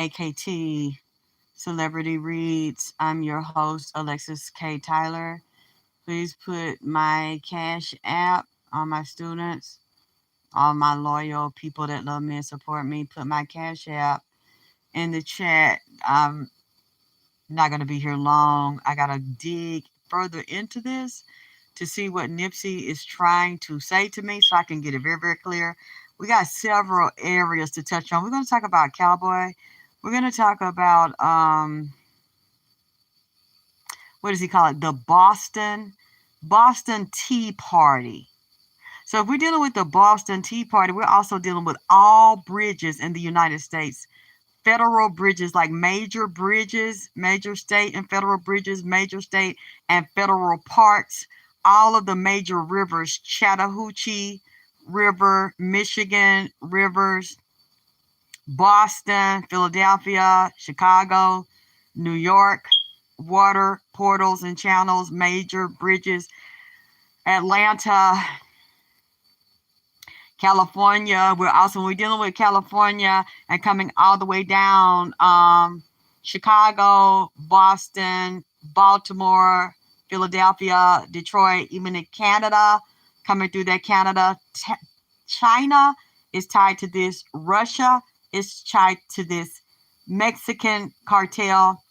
AKT Celebrity Reads. I'm your host, Alexis K. Tyler. Please put my Cash App on my students, all my loyal people that love me and support me. Put my Cash App in the chat. I'm not going to be here long. I got to dig further into this to see what Nipsey is trying to say to me so I can get it very, very clear. We got several areas to touch on. We're going to talk about Cowboy. We're going to talk about, what does he call it? The Boston Tea Party. So if we're dealing with the Boston Tea Party, we're also dealing with all bridges in the United States. Federal bridges, like major bridges, major state and federal bridges, major state and federal parks, all of the major rivers, Chattahoochee River, Michigan rivers, Boston, Philadelphia, Chicago, New York, water, portals and channels, major bridges, Atlanta, California. We're dealing with California and coming all the way down, Chicago, Boston, Baltimore, Philadelphia, Detroit, even in Canada, coming through that Canada. China is tied to this. Russia is tied to this. Mexican cartel,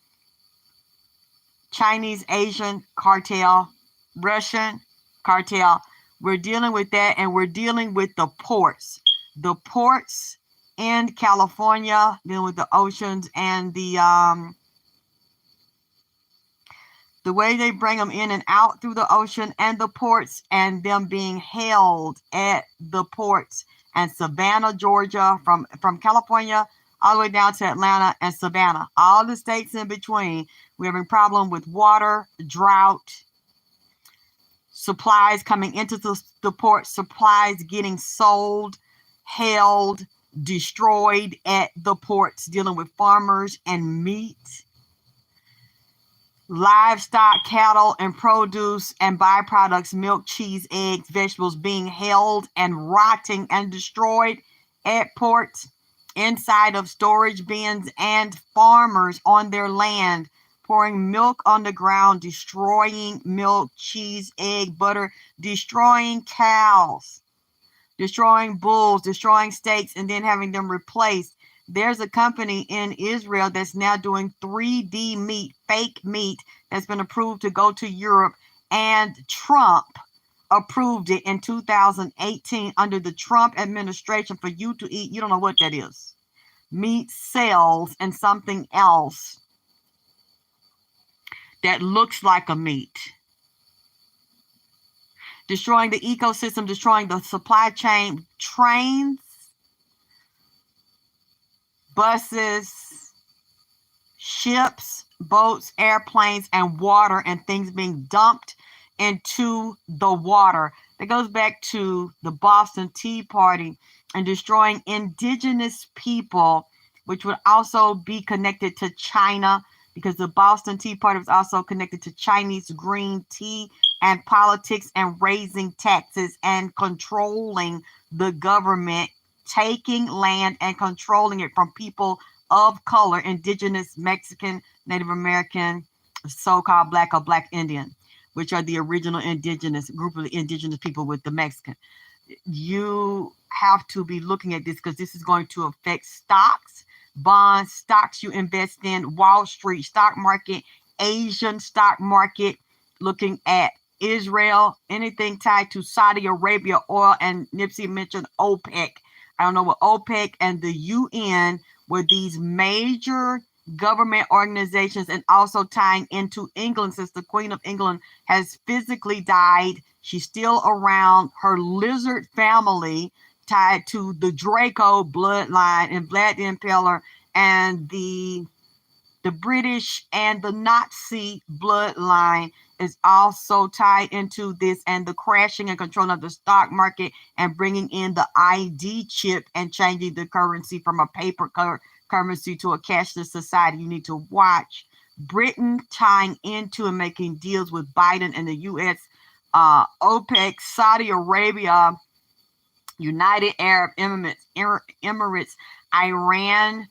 Chinese Asian cartel, Russian cartel. We're dealing with that, and we're dealing with the ports. The ports in California, dealing with the oceans and the way they bring them in and out through the ocean and the ports, and them being held at the ports and Savannah, Georgia, from California all the way down to Atlanta and Savannah. All the states in between, we're having a problem with water, drought, supplies coming into the port, supplies getting sold, held, destroyed at the ports, dealing with farmers and meat, livestock, cattle, and produce and byproducts, milk, cheese, eggs, vegetables being held and rotting and destroyed at ports, inside of storage bins, and farmers on their land pouring milk on the ground, destroying milk, cheese, egg, butter, destroying cows, destroying bulls, destroying steaks, and then having them replaced. There's a company in Israel that's now doing 3D meat, fake meat, that's been approved to go to Europe, and Trump approved it in 2018 under the Trump administration for you to eat. You don't know what that is. Meat cells and something else that looks like a meat. Destroying the ecosystem, destroying the supply chain, trains, buses, ships, boats, airplanes, and water, and things being dumped into the water. That goes back to the Boston Tea Party and destroying indigenous people, which would also be connected to China, because the Boston Tea Party was also connected to Chinese green tea and politics and raising taxes and controlling the government, taking land and controlling it from people of color, indigenous, Mexican, Native American, so-called black or black Indian, which are the original indigenous group of the indigenous people with the Mexican. You have to be looking at this because this is going to affect stocks, bonds, stocks you invest in, Wall Street stock market, Asian stock market, looking at Israel, anything tied to Saudi Arabia oil, and Nipsey mentioned OPEC. I don't know what OPEC and the UN were, these major government organizations, and also tying into England, since the Queen of England has physically died. She's still around. Her lizard family tied to the Draco bloodline and Vlad the Impaler and the British and the Nazi bloodline is also tied into this, and the crashing and control of the stock market and bringing in the ID chip and changing the currency from a paper currency to a cashless society. You need to watch Britain tying into and making deals with Biden and the U.S., OPEC, Saudi Arabia, United Arab Emirates, Iran,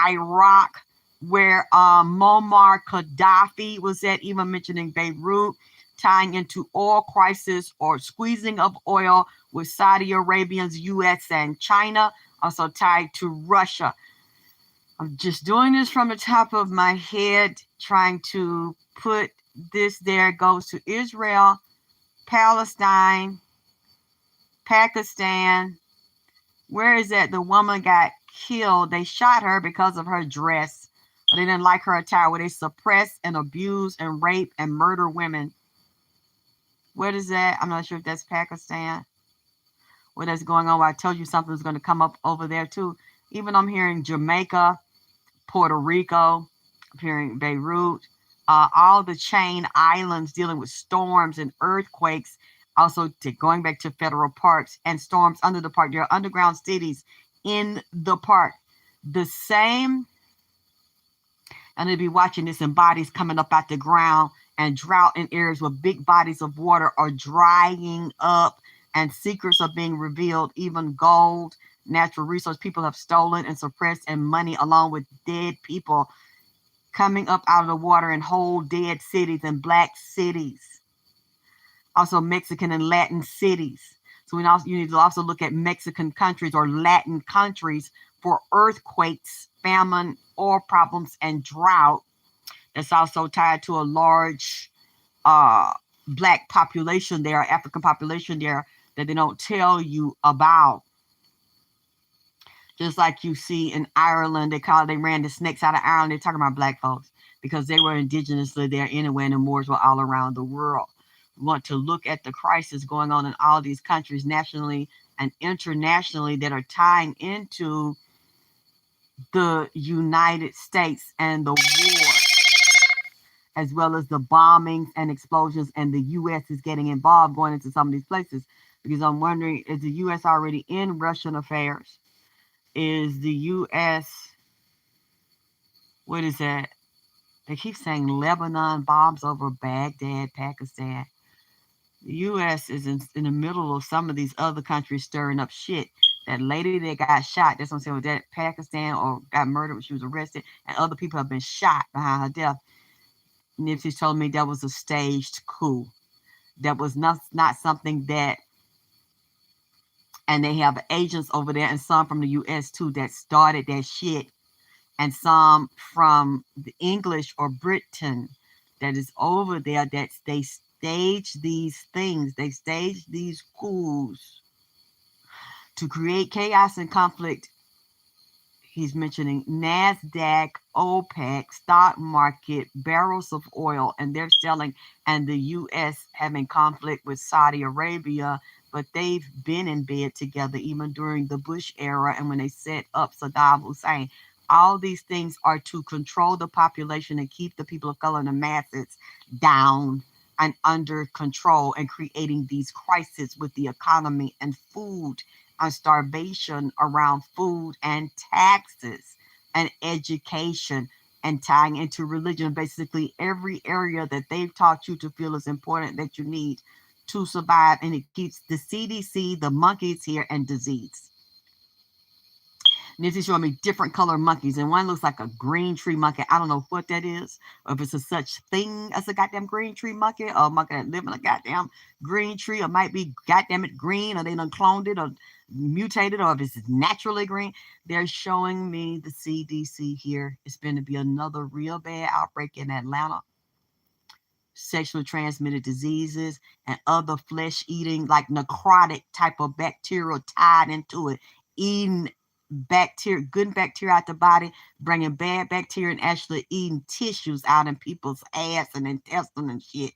Iraq, where Muammar Gaddafi was at, even mentioning Beirut, tying into oil crisis or squeezing of oil with Saudi Arabians, US, and China, also tied to Russia. I'm just doing this from the top of my head, trying to put this there. It goes to Israel, Palestine, Pakistan. Where is that? The woman got killed. They shot her because of her dress. They didn't like her attire, where they suppress and abuse and rape and murder women. What is that? I'm not sure if that's Pakistan. What is going on? Well, I told you something was going to come up over there too. Even I'm hearing Jamaica, Puerto Rico, I'm hearing Beirut, all the chain islands dealing with storms and earthquakes. Also, going back to federal parks and storms under the park. There are underground cities in the park. The same, and they'll be watching this, and bodies coming up out the ground, and drought in areas where big bodies of water are drying up, and secrets are being revealed. Even gold, natural resource people have stolen and suppressed, and money, along with dead people coming up out of the water in whole dead cities and black cities. Also Mexican and Latin cities. So you need to also look at Mexican countries or Latin countries for earthquakes, famine, oil problems, and drought. That's also tied to a large black population there, African population there, that they don't tell you about. Just like you see in Ireland, they ran the snakes out of Ireland. They're talking about black folks because they were indigenously there anyway, and the Moors were all around the world. We want to look at the crisis going on in all these countries, nationally and internationally, that are tying into the United States and the war, as well as the bombings and explosions, and the U.S. is getting involved going into some of these places. Because I'm wondering, is the U.S. already in Russian affairs? Is the U.S., what is that? They keep saying Lebanon bombs over Baghdad, Pakistan. The U.S. is in the middle of some of these other countries stirring up shit. That lady that got shot, that's what I'm saying, with that Pakistan, or got murdered when she was arrested, and other people have been shot behind her death. Nipsey told me that was a staged coup. That was not something that, and they have agents over there, and some from the U.S. too, that started that shit, and some from the English or Britain that is over there, that they stage these things. They stage these coups to create chaos and conflict. He's mentioning NASDAQ, OPEC, stock market, barrels of oil, and they're selling, and the U.S. having conflict with Saudi Arabia, but they've been in bed together even during the Bush era and when they set up Saddam Hussein. All these things are to control the population and keep the people of color and the masses down and under control, and creating these crises with the economy and food and starvation around food and taxes and education, and tying into religion. Basically every area that they've taught you to feel is important, that you need to survive, and it keeps the CDC, the monkeys here, and disease. Nancy showing me different color monkeys, and one looks like a green tree monkey. I don't know what that is, or if it's a such thing as a goddamn green tree monkey, or a monkey that live in a goddamn green tree, or might be goddamn it green, or they done cloned it or mutated, or if it's naturally green. They're showing me the CDC here. It's going to be another real bad outbreak in Atlanta. Sexually transmitted diseases and other flesh eating, like necrotic type of bacteria tied into it, eating bacteria, good bacteria out the body, bringing bad bacteria, and actually eating tissues out in people's ass and intestine and shit.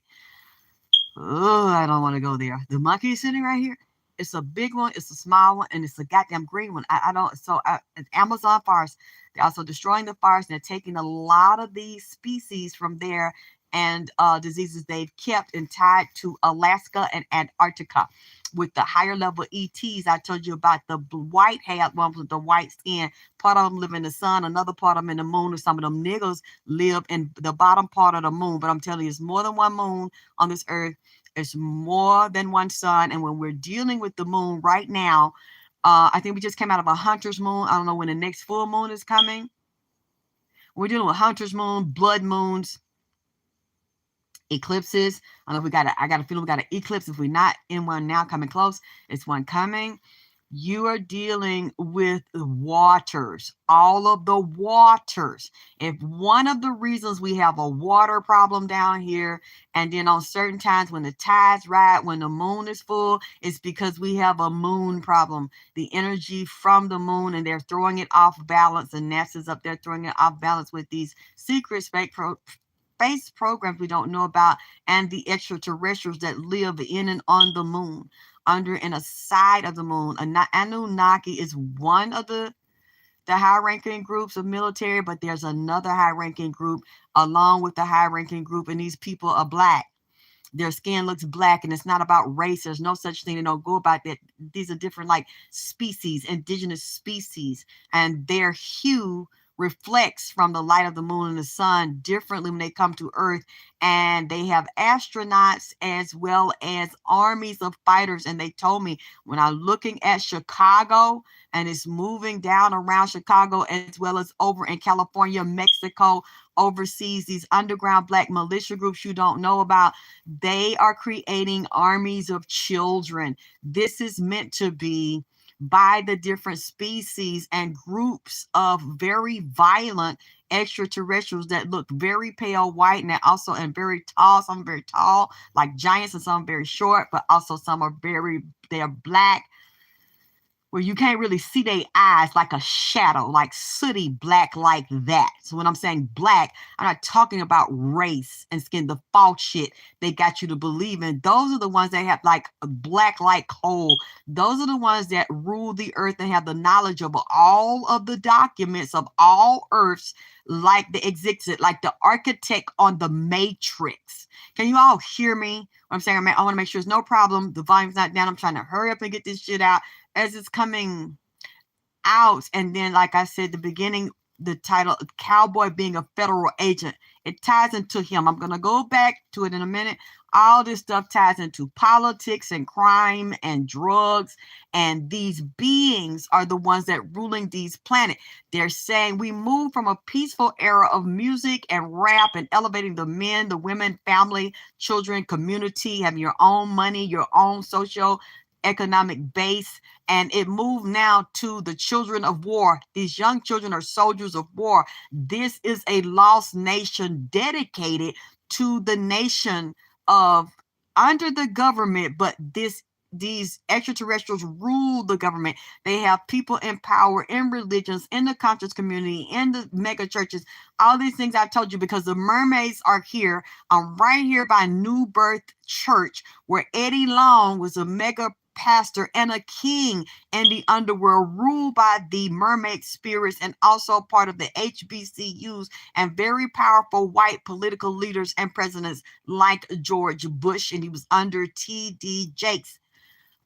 Oh, I don't want to go there. The monkey is sitting right here. It's a big one, it's a small one, and it's a goddamn green one. I don't, so Amazon forest, they're also destroying the forest, and they're taking a lot of these species from there, and diseases they've kept and tied to Alaska and Antarctica. With the higher level ETs, I told you about the white haired ones with the white skin. Part of them live in the sun, another part of them in the moon, and some of them niggas live in the bottom part of the moon. But I'm telling you, it's more than one moon on this earth. It's more than one sun. And when we're dealing with the moon right now, I think we just came out of a hunter's moon. I don't know when the next full moon is coming. We're dealing with hunter's moon, blood moons, eclipses. I don't know if we got I got a feeling we got an eclipse. If we're not in one now, coming close, it's one coming. You are dealing with waters, all of the waters. If one of the reasons we have a water problem down here, and then on certain times when the tide's right, when the moon is full, it's because we have a moon problem. The energy from the moon, and they're throwing it off balance, and NASA's up there throwing it off balance with these secret space programs we don't know about, and the extraterrestrials that live in and on the moon, under and aside of the moon. Anunnaki is one of the high-ranking groups of military, but there's another high-ranking group along with the high-ranking group, and these people are black. Their skin looks black, and it's not about race. There's no such thing. They don't go about that. These are different, like, species, indigenous species, and their hue reflects from the light of the moon and the sun differently when they come to Earth. And they have astronauts as well as armies of fighters. And they told me, when I'm looking at Chicago, and it's moving down around Chicago as well as over in California, Mexico, overseas, these underground black militia groups you don't know about, they are creating armies of children. This is meant to be by the different species and groups of very violent extraterrestrials that look very pale white, and also and very tall. Some are very tall, like giants, and some very short, but also some are they're black, where you can't really see their eyes, like a shadow, like sooty black, like that. So when I'm saying black, I'm not talking about race and skin, the false shit they got you to believe in. Those are the ones that have like black like coal. Those are the ones that rule the earth and have the knowledge of all of the documents of all earths, like the exit, like the architect on the Matrix. Can you all hear me? What I'm saying, I want to make sure there's no problem. The volume's not down. I'm trying to hurry up and get this shit out as it's coming out. And then, like I said, the beginning, the title, Cowboy being a federal agent, it ties into him. I'm going to go back to it in a minute. All this stuff ties into politics and crime and drugs. And these beings are the ones that ruling these planets. They're saying we move from a peaceful era of music and rap and elevating the men, the women, family, children, community, having your own money, your own social economic base, and it moved now to the children of war. These young children are soldiers of war. This is a lost nation dedicated to the nation of under the government, but these extraterrestrials rule the government. They have people in power, in religions, in the conscious community, in the mega churches, all these things I told you, because the mermaids are here. I'm right here by New Birth Church, where Eddie Long was a mega pastor and a king in the underworld, ruled by the mermaid spirits, and also part of the HBCUs and very powerful white political leaders and presidents like George Bush, and he was under T.D. Jakes.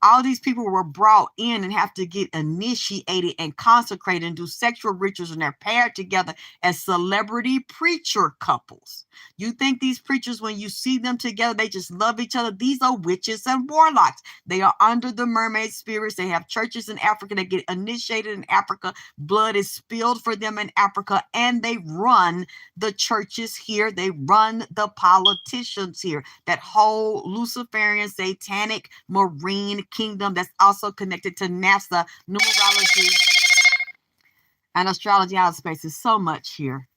All these people were brought in and have to get initiated and consecrated and do sexual rituals, and they're paired together as celebrity preacher couples. You think these preachers, when you see them together, they just love each other? These are witches and warlocks. They are under the mermaid spirits. They have churches in Africa. They get initiated in Africa. Blood is spilled for them in Africa, and they run the churches here. They run the politicians here. That whole Luciferian, satanic, marine kingdom that's also connected to NASA, numerology, and astrology out of space. Is so much here.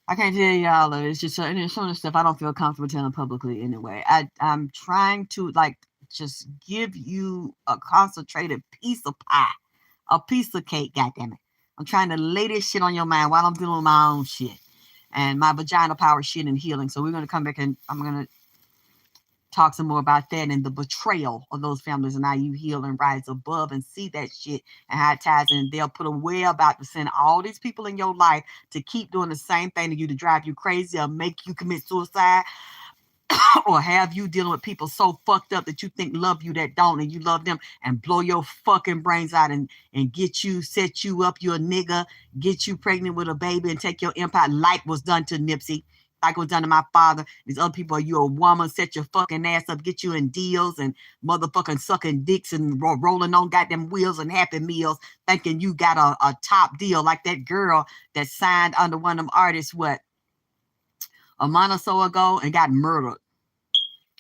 I can't tell y'all. It's just some of the stuff I don't feel comfortable telling publicly anyway. I'm trying to like just give you a concentrated piece of pie, a piece of cake. Goddammit. I'm trying to lay this shit on your mind while I'm dealing with my own shit and my vagina power shit and healing. So we're gonna come back and I'm gonna talk some more about that and the betrayal of those families, and how you heal and rise above and see that shit and how it ties in. They'll put a way about to send all these people in your life to keep doing the same thing to you, to drive you crazy or make you commit suicide or have you dealing with people so fucked up that you think love you that don't, and you love them, and blow your fucking brains out and get you, set you up, you're a nigga, get you pregnant with a baby and take your empire, like was done to Nipsey. like it was done to my father. These other people, you a woman, set your fucking ass up, get you in deals and motherfucking sucking dicks and rolling on goddamn wheels and Happy Meals, thinking you got a top deal, like that girl that signed under one of them artists, a month or so ago, and got murdered.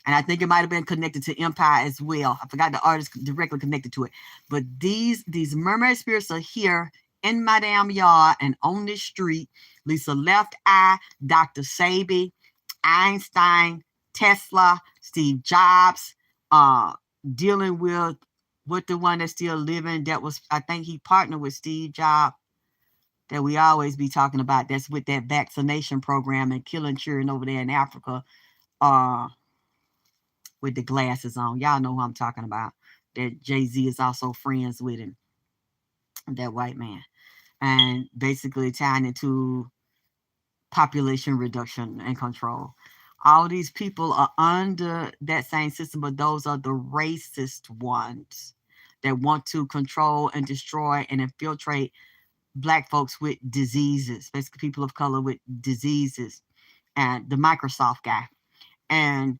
And I think it might have been connected to Empire as well. I forgot the artist directly connected to it. But these mermaid spirits are here in my damn yard and on this street. Lisa Left Eye, Dr. Sabi, Einstein, Tesla, Steve Jobs, dealing with the one that's still living. That was, I think he partnered with Steve Jobs, that we always be talking about. That's with that vaccination program and killing children over there in Africa. With the glasses on. Y'all know who I'm talking about. That Jay-Z is also friends with him. That white man. And basically tying into population reduction and control. All these people are under that same system, but those are the racist ones that want to control and destroy and infiltrate Black folks with diseases, basically people of color with diseases, and the Microsoft guy. And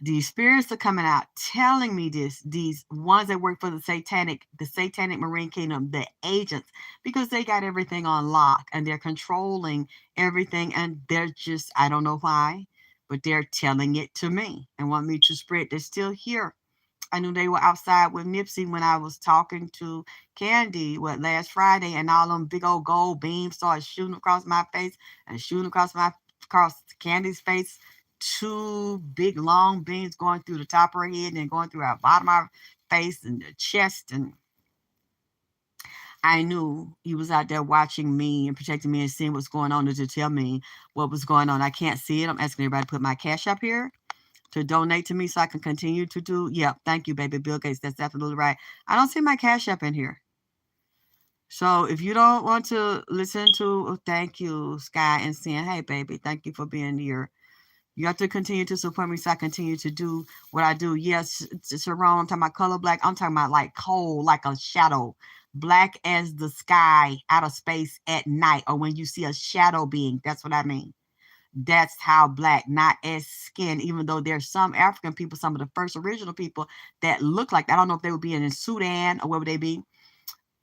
these spirits are coming out telling me this, these ones that work for the satanic marine kingdom, the agents, because they got everything on lock and they're controlling everything, and they're just, I don't know why, but they're telling it to me and want me to spread. They're still here. I knew they were outside with Nipsey when I was talking to Candy last Friday, and all them big old gold beams started shooting across my face and shooting across Candy's face. 2 big long beams going through the top of her head and then going through her bottom of her face and the chest. And I knew he was out there watching me and protecting me and seeing what's going on to tell me what was going on. I can't see it. I'm asking everybody to put my cash up here to donate to me so I can continue to do. Yeah, thank you, baby. Bill Gates. That's absolutely right. I don't see my cash up in here. So if you don't want to listen to, thank you, Sky and Sin. Hey, baby, thank you for being here. You have to continue to support me so I continue to do what I do. Yes, Sharon, I'm talking about color black. I'm talking about like coal, like a shadow. Black as the sky out of space at night, or when you see a shadow being. That's what I mean. That's how black, not as skin, even though there's some African people, some of the first original people that look like that. I don't know if they would be in Sudan or where would they be.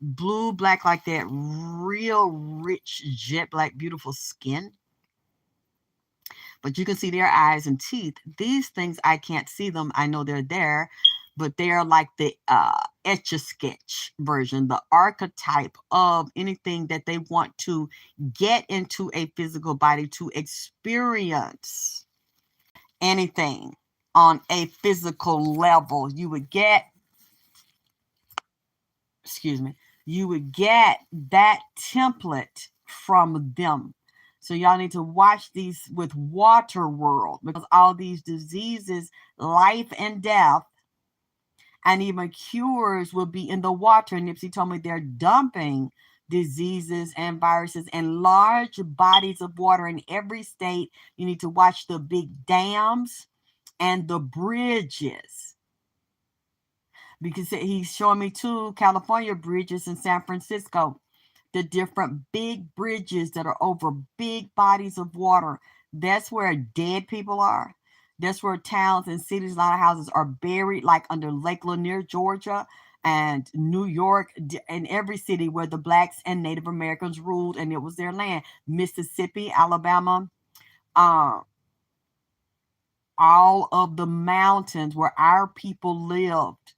Blue, black like that, real rich, jet black, beautiful skin. But you can see their eyes and teeth. These things, I can't see them. I know they're there, but they're like the Etch-a-Sketch version, the archetype of anything that they want to get into a physical body to experience anything on a physical level. You would get, you would get that template from them. So y'all need to watch these with Water World, because all these diseases, life and death, and even cures will be in the water. Nipsey told me they're dumping diseases and viruses in large bodies of water in every state. You need to watch the big dams and the bridges, because he's showing me 2 California bridges in San Francisco. The different big bridges that are over big bodies of water. That's where dead people are. That's where towns and cities, a lot of houses are buried, like under Lake Lanier, Georgia, and New York, and every city where the Blacks and Native Americans ruled, and it was their land. Mississippi, Alabama, all of the mountains where our people lived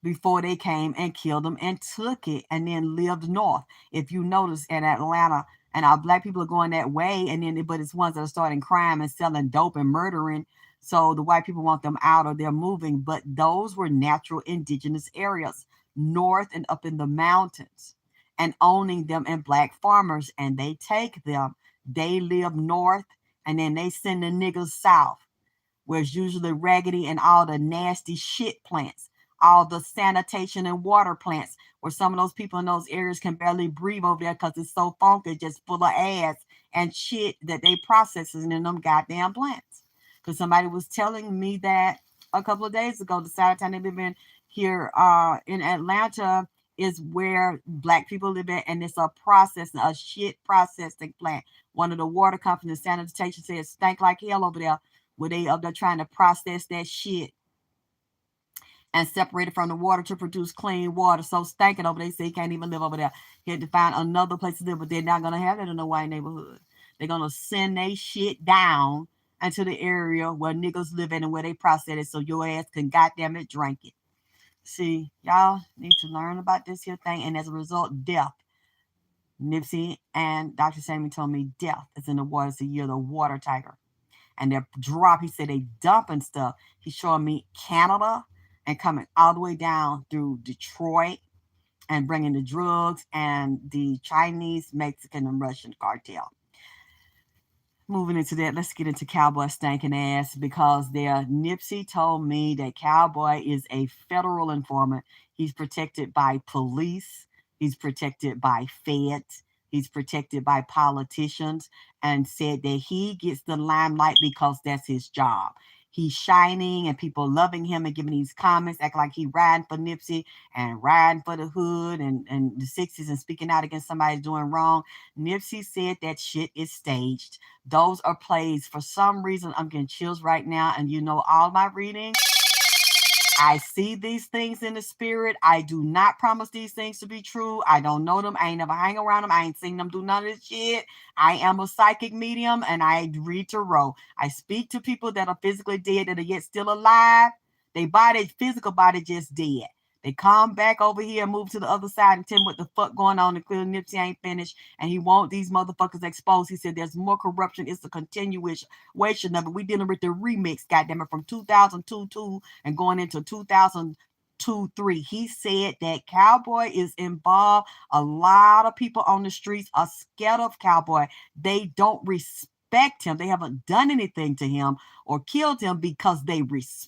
before they came and killed them and took it and then lived north. If you notice in Atlanta, and our Black people are going that way, and then but it's ones that are starting crime and selling dope and murdering. So the white people want them out, or they're moving. But those were natural indigenous areas, north and up in the mountains, and owning them, and Black farmers, and they take them. They live north, and then they send the niggas south, where it's usually raggedy and all the nasty shit plants, all the sanitation and water plants, where some of those people in those areas can barely breathe over there because it's so funky, just full of ass and shit that they processing in them goddamn plants. Because somebody was telling me that a couple of days ago, the side of time they've been here in Atlanta is where black people live at, and it's a shit processing plant. One of the water companies, sanitation, says stank like hell over there, where they up there trying to process that shit and separate it from the water to produce clean water. So stinking over there, they say he can't even live over there. He had to find another place to live, but they're not gonna have that in the white neighborhood. They're gonna send they shit down into the area where niggas live in and where they process it, so your ass can goddamn it drink it. See, y'all need to learn about this here thing, and as a result, death. Nipsey and Dr. Sammy told me death is in the water. It's a year of the water tiger. And they're he said they dumping stuff. He's showing me Canada and coming all the way down through Detroit and bringing the drugs and the Chinese, Mexican, and Russian cartel. Moving into that, let's get into Cowboy stinking ass, because Nipsey told me that Cowboy is a federal informant. He's protected by police. He's protected by feds. He's protected by politicians, and said that he gets the limelight because that's his job. He's shining and people loving him and giving these comments, act like he riding for Nipsey and riding for the hood and the 60s and speaking out against somebody doing wrong. Nipsey said that shit is staged. Those are plays. For some reason, I'm getting chills right now. And you know, all my reading, I see these things in the spirit. I do not promise these things to be true. I don't know them. I ain't never hang around them. I ain't seen them do none of this shit. I am a psychic medium and I read tarot. I speak to people that are physically dead that are yet still alive. Their physical body just dead. They come back over here and move to the other side and tell me what the fuck going on, and clearly Nipsey ain't finished and he want these motherfuckers exposed. He said there's more corruption. It's a continuation of it. We dealing with the remix, goddammit, from 2002 and going into 2002-3. He said that Cowboy is involved. A lot of people on the streets are scared of Cowboy. They don't respect him. They haven't done anything to him or killed him because they respect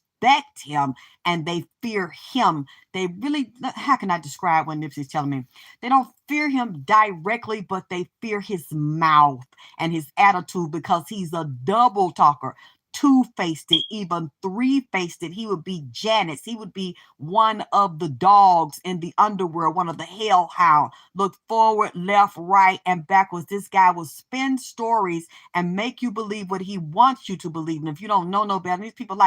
him and they fear him. They really, how can I describe what Nipsey's telling me? They don't fear him directly, but they fear his mouth and his attitude, because he's a double talker, two-faced it, even three-faced it. He would be Janice. He would be one of the dogs in the underworld, one of the hellhound. Look forward, left, right, and backwards. This guy will spin stories and make you believe what he wants you to believe. And if you don't know no better, these people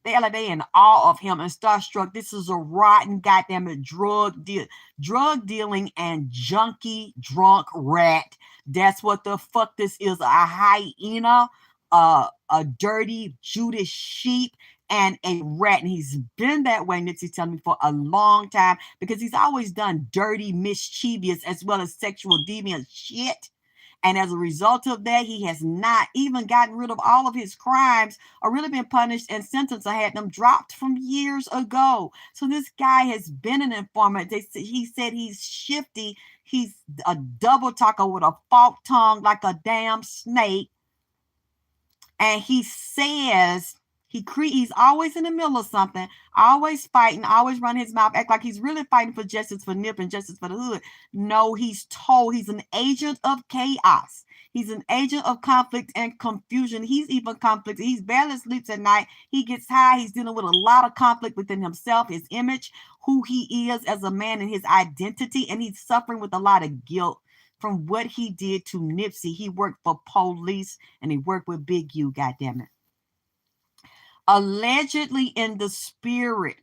they in awe of him and starstruck. This is a rotten goddamn drug dealing and junkie drunk rat. That's what the fuck this is. A hyena, a dirty Judas sheep, and a rat. And he's been that way, Nipsey telling me, for a long time, because he's always done dirty, mischievous, as well as sexual deviant shit. And as a result of that, he has not even gotten rid of all of his crimes or really been punished and sentenced or had them dropped from years ago. So this guy has been an informant. He said he's shifty. He's a double talker with a forked tongue like a damn snake. And he says he's always in the middle of something, always fighting, always running his mouth, act like he's really fighting for justice for Nip and justice for the hood. No, he's an agent of chaos. He's an agent of conflict and confusion. He's even conflicted. He barely sleeps at night. He gets high. He's dealing with a lot of conflict within himself, his image, who he is as a man, and his identity. And he's suffering with a lot of guilt from what he did to Nipsey. He worked for police and he worked with Big U, goddammit. Allegedly in the spirit,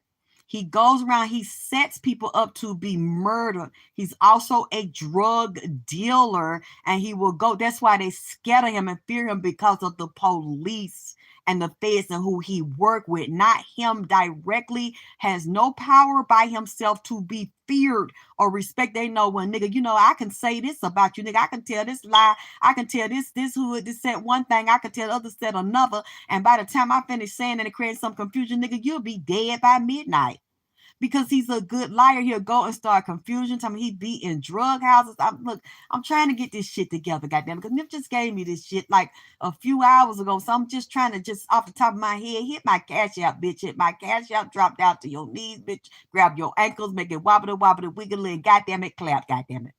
he goes around, he sets people up to be murdered. He's also a drug dealer, and he will go. That's why they scatter him and fear him, because of the police and the feds and who he worked with. Not him directly, has no power by himself to be feared or respect. They know, when nigga, I can say this about you, nigga. I can tell this lie. I can tell this hood, this said one thing. I can tell the other said another. And by the time I finish saying and it creates some confusion, nigga, you'll be dead by midnight. Because he's a good liar. He'll go and start confusion. Tell me he be in drug houses. I'm trying to get this shit together, goddamn, because Nip just gave me this shit like a few hours ago. So I'm just trying to, just off the top of my head, hit my cash out, bitch. Hit my cash out, drop down to your knees, bitch. Grab your ankles, make it wobbly, wiggly, and goddamn it, clap, goddamn it.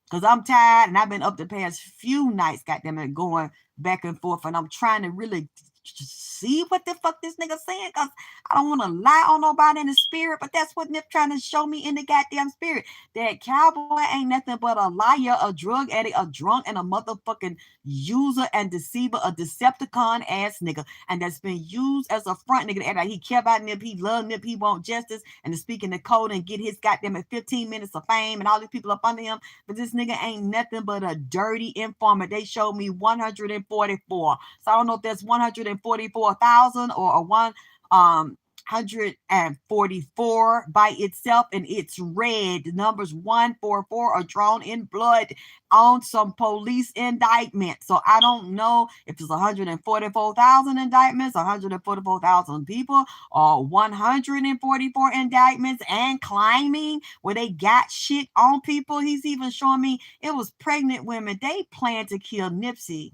Because I'm tired and I've been up the past few nights, goddamn it, going back and forth, and I'm trying to really see what the fuck this nigga saying, because I don't want to lie on nobody in the spirit, but that's what Nip trying to show me in the goddamn spirit. That Cowboy ain't nothing but a liar, a drug addict, a drunk, and a motherfucking user and deceiver, a Decepticon ass nigga, and that's been used as a front nigga to act like he care about Nip, he love Nip, he want justice, and to speak in the code and get his goddamn 15 minutes of fame and all these people up under him. But this nigga ain't nothing but a dirty informant. They showed me 144. So I don't know if that's 144,000 or a 144 by itself, and it's red. The numbers 144 are drawn in blood on some police indictment. So I don't know if it's 144,000 indictments, 144,000 people, or 144 indictments and climbing where they got shit on people. He's even showing me it was pregnant women. They planned to kill Nipsey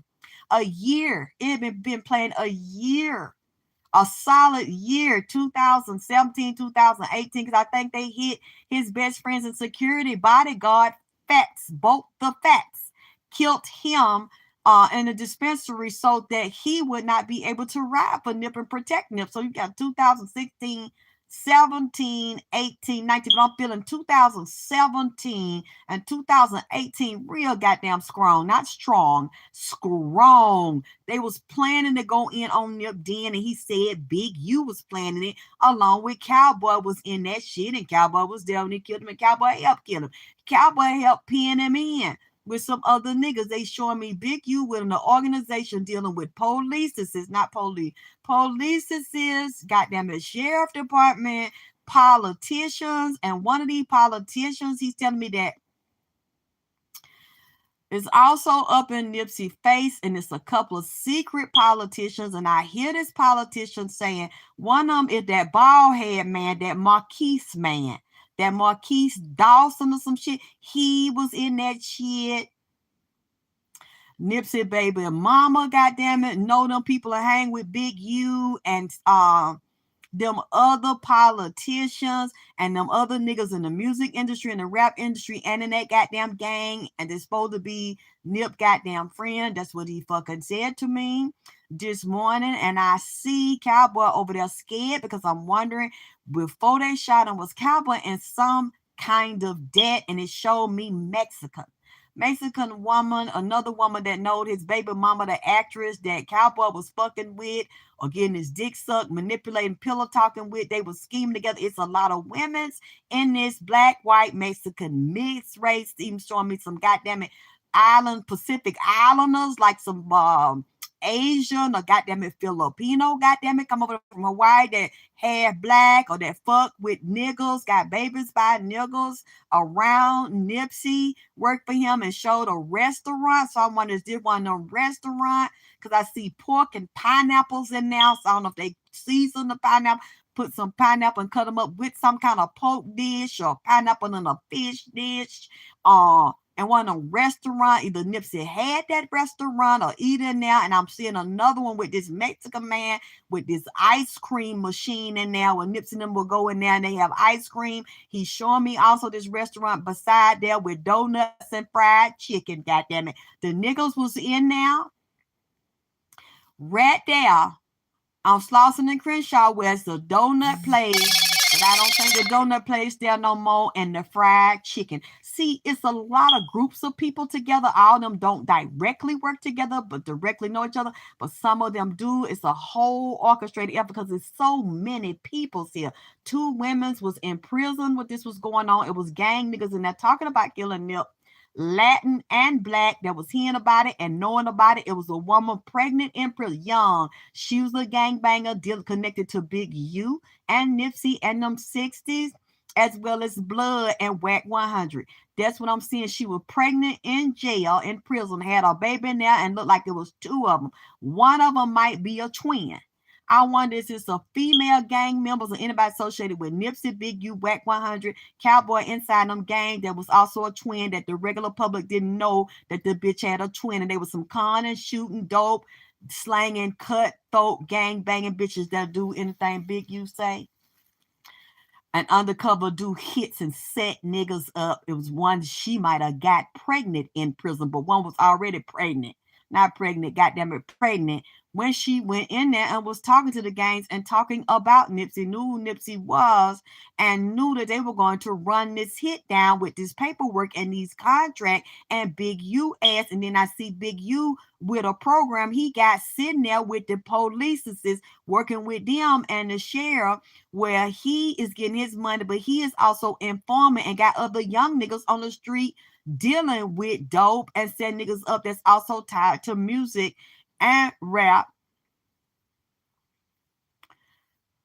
a year. It had been planned a year, a solid year, 2017, 2018, because I think they hit his best friends and security bodyguard, Fats, both the Fats, killed him in a dispensary so that he would not be able to ride for Nip and protect Nip. So you got 2016, 17, 18, 19, but I'm feeling 2017 and 2018 real goddamn strong, not strong, strong. They was planning to go in on Nip Den, and he said Big U was planning it along with Cowboy was in that shit, and Cowboy was there when he killed him, and Cowboy helped kill him. Cowboy helped pin him in with some other niggas. They showing me Big U with an organization dealing with police. This is not police. Police is goddamn it, sheriff department, politicians, and one of these politicians, he's telling me that it's also up in Nipsey's face, and it's a couple of secret politicians. And I hear this politician saying one of them is that bald head man, that Marquise man, that Marquise Dawson or some shit. He was in that shit. Nipsey baby mama, goddamn it, know them people are hang with Big U and them other politicians and them other niggas in the music industry and the rap industry and in that goddamn gang, and they're supposed to be Nip goddamn friend. That's what he fucking said to me this morning. And I see Cowboy over there scared because I'm wondering, before they shot him, was Cowboy in some kind of debt? And it showed me Mexican woman, another woman that knowed his baby mama, the actress that Cowboy was fucking with or getting his dick sucked, manipulating, pillow talking with. They were scheming together. It's a lot of women's in this black, white, Mexican mixed race, even showing me some goddamn it island, Pacific Islanders, like some Asian or goddamn it Filipino, goddamn it, come over from Hawaii that half black or that fuck with niggas, got babies by niggas around Nipsey, worked for him and showed a restaurant. So I wonder, is this one a restaurant? Because I see pork and pineapples in there. So I don't know if they season the pineapple, put some pineapple and cut them up with some kind of pork dish or pineapple in a fish dish. And one of the restaurant, either Nipsey had that restaurant or eating there. And I'm seeing another one with this Mexican man with this ice cream machine in there where Nipsey and them will go in there and they have ice cream. He's showing me also this restaurant beside there with donuts and fried chicken. Goddamn it. The niggas was in there, right there on Slauson and Crenshaw, where's the donut place. But I don't think the donut place there no more, and the fried chicken. See, it's a lot of groups of people together. All of them don't directly work together, but directly know each other. But some of them do. It's a whole orchestrated effort because there's so many peoples here. 2 women was in prison when this was going on. It was gang niggas in there talking about killing Nip. Latin and black that was hearing about it and knowing about it. It was a woman pregnant in prison, young. She was a gangbanger connected to Big U and Nipsey and them 60s, as well as Blood and Whack 100. That's what I'm seeing. She was pregnant in jail, in prison, had a baby in there, and looked like there was 2 of them. One of them might be a twin. I wonder if it's a female gang members or anybody associated with Nipsey, Big U, Whack 100, Cowboy inside them gang that was also a twin that the regular public didn't know that the bitch had a twin. And they was some conning, shooting, dope, slanging, cutthroat, gang banging bitches that do anything Big U say. And undercover do hits and set niggas up. It was one she might have got pregnant in prison, but one was already pregnant. Not pregnant, goddamn it, pregnant when she went in there and was talking to the gangs and talking about Nipsey, knew who Nipsey was, and knew that they were going to run this hit down with this paperwork and these contracts and Big U ass. And then I see Big U with a program he got sitting there with the police, working with them and the sheriff, where he is getting his money, but he is also informing and got other young niggas on the street dealing with dope and set niggas up that's also tied to music and rap.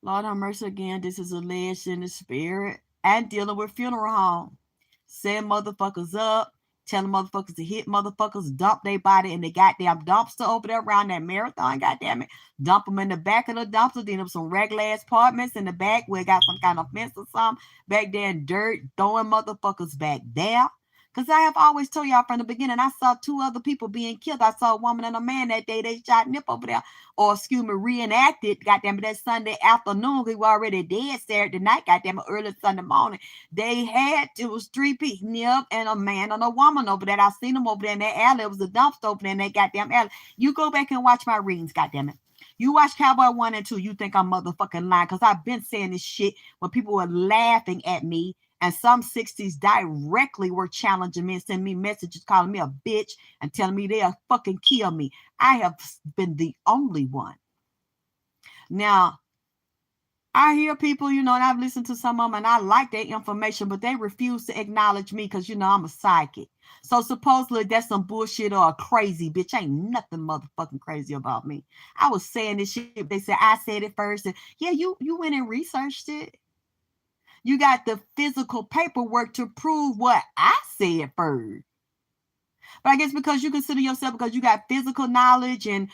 Lord have mercy again. This is alleged in the spirit and dealing with funeral home. Setting motherfuckers up, telling motherfuckers to hit motherfuckers, dump their body in the goddamn dumpster over there around that marathon, goddamn it. Dump them in the back of the dumpster, then up some regular ass apartments in the back where it got some kind of fence or something. Back there in dirt, throwing motherfuckers back there. Because I have always told y'all from the beginning, I saw 2 other people being killed. I saw a woman and a man that day. They shot Nip over there. Or, excuse me, reenacted, goddamn it, that Sunday afternoon. We were already dead Saturday night, goddamn it, early Sunday morning. It was 3 people, Nip and a man and a woman over there. I seen them over there in that alley. It was a dumpster over there in that goddamn alley. You go back and watch my readings, goddamn it. You watch Cowboy 1 and 2, you think I'm motherfucking lying. Because I've been saying this shit when people were laughing at me. And some 60s directly were challenging me and sending me messages calling me a bitch and telling me they'll fucking kill me. I have been the only one. Now, I hear people, and I've listened to some of them and I like their information, but they refuse to acknowledge me because, I'm a psychic. So supposedly that's some bullshit or a crazy bitch. Ain't nothing motherfucking crazy about me. I was saying this shit. They said I said it first. And yeah, you went and researched it. You got the physical paperwork to prove what I said first. But I guess because you consider yourself, because you got physical knowledge and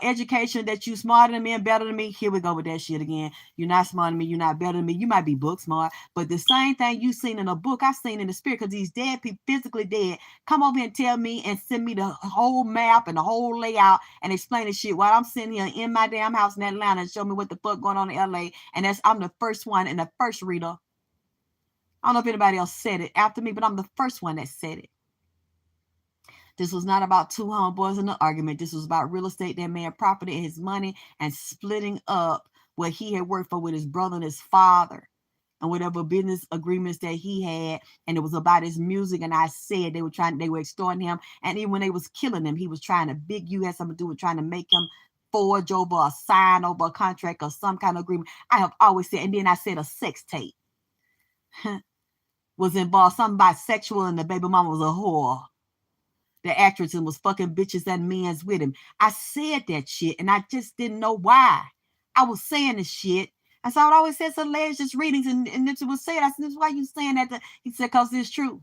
education, that you smarter than me and better than me. Here we go with that shit again. You're not smarter than me. You're not better than me. You might be book smart, but the same thing you seen in a book, I've seen in the spirit, because these dead people, physically dead, come over here and tell me and send me the whole map and the whole layout and explain the shit while I'm sitting here in my damn house in Atlanta and show me what the fuck going on in LA. And I'm the first one and the first reader. I don't know if anybody else said it after me, but I'm the first one that said it. This was not about 2 homeboys in an argument. This was about real estate, that man property and his money, and splitting up what he had worked for with his brother and his father and whatever business agreements that he had. And it was about his music. And I said they were extorting him. And even when they was killing him, he was trying to, Big U had something to do with trying to make him forge over a sign over a contract or some kind of agreement. I have always said, and then I said a sex tape was involved, something bisexual, and the baby mama was a whore. The actress and was fucking bitches and men's with him. I said that shit, and I just didn't know why. I was saying this shit. And so I would always say, so alleged just readings, and Nipsey would say it. I said, this is why you saying that? He said, because it's true.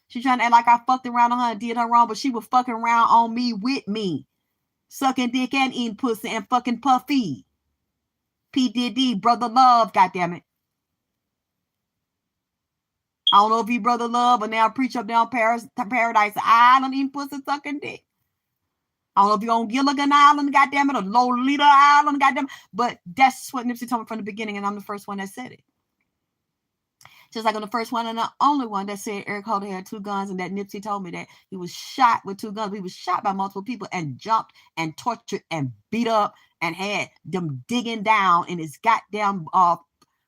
She trying to act like I fucked around on her and did her wrong, but she was fucking around on me with me. Sucking dick and eating pussy and fucking Puffy. P. Diddy, Brother Love, goddammit. I don't know if he Brother Love, but now preach up down Paradise Island eating pussy sucking dick. I don't know if you're on Gilligan Island, goddammit, or Lolita Island, goddammit. But that's what Nipsey told me from the beginning, and I'm the first one that said it. Just like I'm the first one and the only one that said Eric Holder had 2 guns, and that Nipsey told me that he was shot with 2 guns. He was shot by multiple people and jumped and tortured and beat up and had them digging down in his goddamn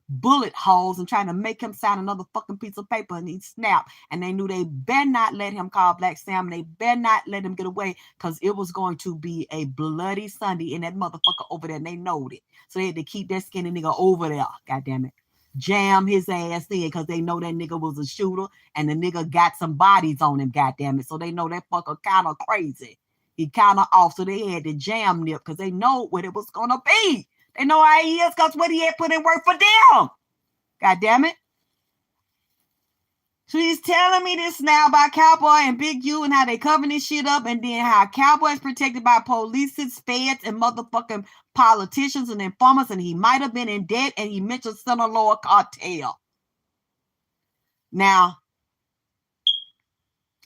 bullet holes and trying to make him sign another fucking piece of paper, and he snapped. And they knew they better not let him call Black Sam, and they better not let him get away, because it was going to be a bloody Sunday in that motherfucker over there, and they knowed it. So they had to keep that skinny nigga over there, goddamn it. Jam his ass in, because they know that nigga was a shooter, and the nigga got some bodies on him, goddamn it. So they know that fucker kind of crazy. He kind of off, so they had to jam Nip, because they know what it was gonna be. They know how he is, because what he had put in work for them. God damn it. So he's telling me this now about Cowboy and Big U and how they covering this shit up, and then how Cowboy's protected by police, feds, and motherfucking politicians and informers, and he might have been in debt, and he mentioned Sinaloa cartel. Now,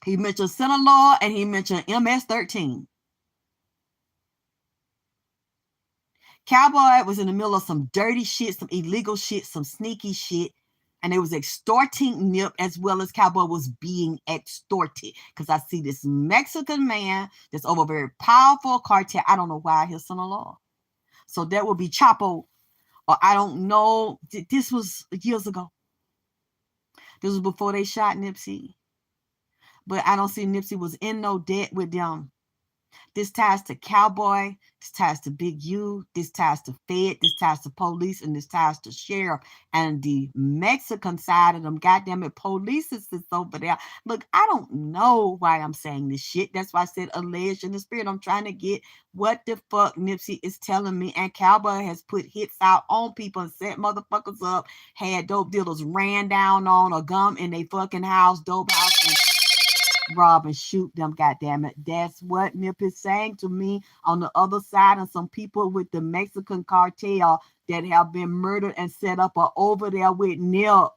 he mentioned Sinaloa and he mentioned MS-13. Cowboy was in the middle of some dirty shit, some illegal shit, some sneaky shit. And they was extorting Nip as well as Cowboy was being extorted. Because I see this Mexican man that's over a very powerful cartel. I don't know why he's son of law. So that would be Chapo, or I don't know. This was years ago. This was before they shot Nipsey. But I don't see Nipsey was in no debt with them. This ties to Cowboy, this ties to Big U, this ties to Fed, this ties to police, and this ties to sheriff. And the Mexican side of them goddamn it, police is over there. Look, I don't know why I'm saying this shit. That's why I said alleged in the spirit. I'm trying to get what the fuck Nipsey is telling me. And Cowboy has put hits out on people and set motherfuckers up, had dope dealers ran down on a gum in their fucking house, dope house, and rob and shoot them, goddamn it. That's what Nip is saying to me. On the other side, and some people with the Mexican cartel that have been murdered and set up are over there with Nip.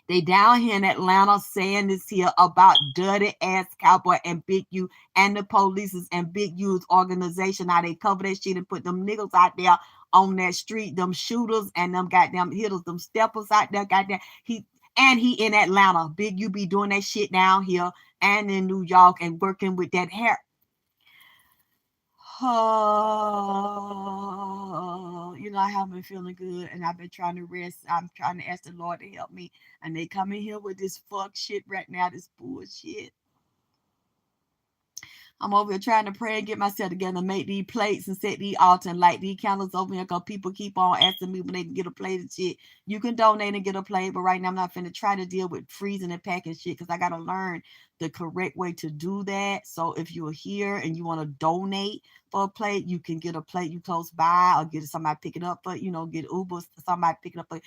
They down here in Atlanta saying this here about dirty ass Cowboy and Big U and the police and Big U's organization. Now they cover that shit and put them niggas out there on that street, them shooters and them goddamn hitters, them steppers out there, goddamn. He in Atlanta. Big U be doing that shit down here and in New York and working with that hair. Oh, I haven't been feeling good and I've been trying to rest. I'm trying to ask the Lord to help me. And they come in here with this fuck shit right now, this bullshit. I'm over here trying to pray and get myself together, make these plates and set these altars and light these candles over here because people keep on asking me when they can get a plate and shit. You can donate and get a plate, but right now I'm not finna try to deal with freezing and packing shit because I got to learn the correct way to do that. So if you're here and you want to donate for a plate, you can get a plate you close by or get somebody pick it up for, get Uber, somebody pick it up for.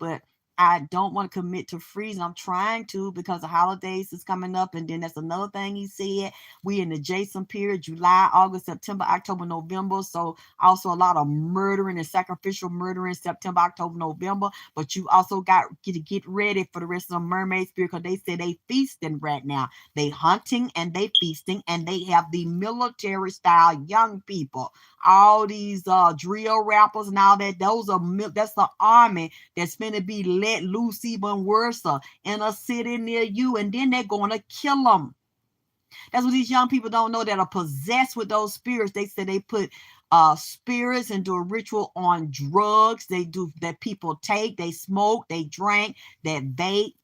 But I don't want to commit to freezing. I'm trying to because the holidays is coming up. And then that's another thing he said. We in the Jason period, July, August, September, October, November. So also a lot of murdering and sacrificial murdering September, October, November. But you also got to get ready for the rest of the mermaid spirit because they say they feasting right now. They hunting and they feasting and they have the military style young people. All these drill rappers and all that. That's the army that's going to be let loose even worse in a city near you, and then they're going to kill them. That's what these young people don't know that are possessed with those spirits. They say they put spirits and do a ritual on drugs. They do that people take, they smoke, they drink, that vape.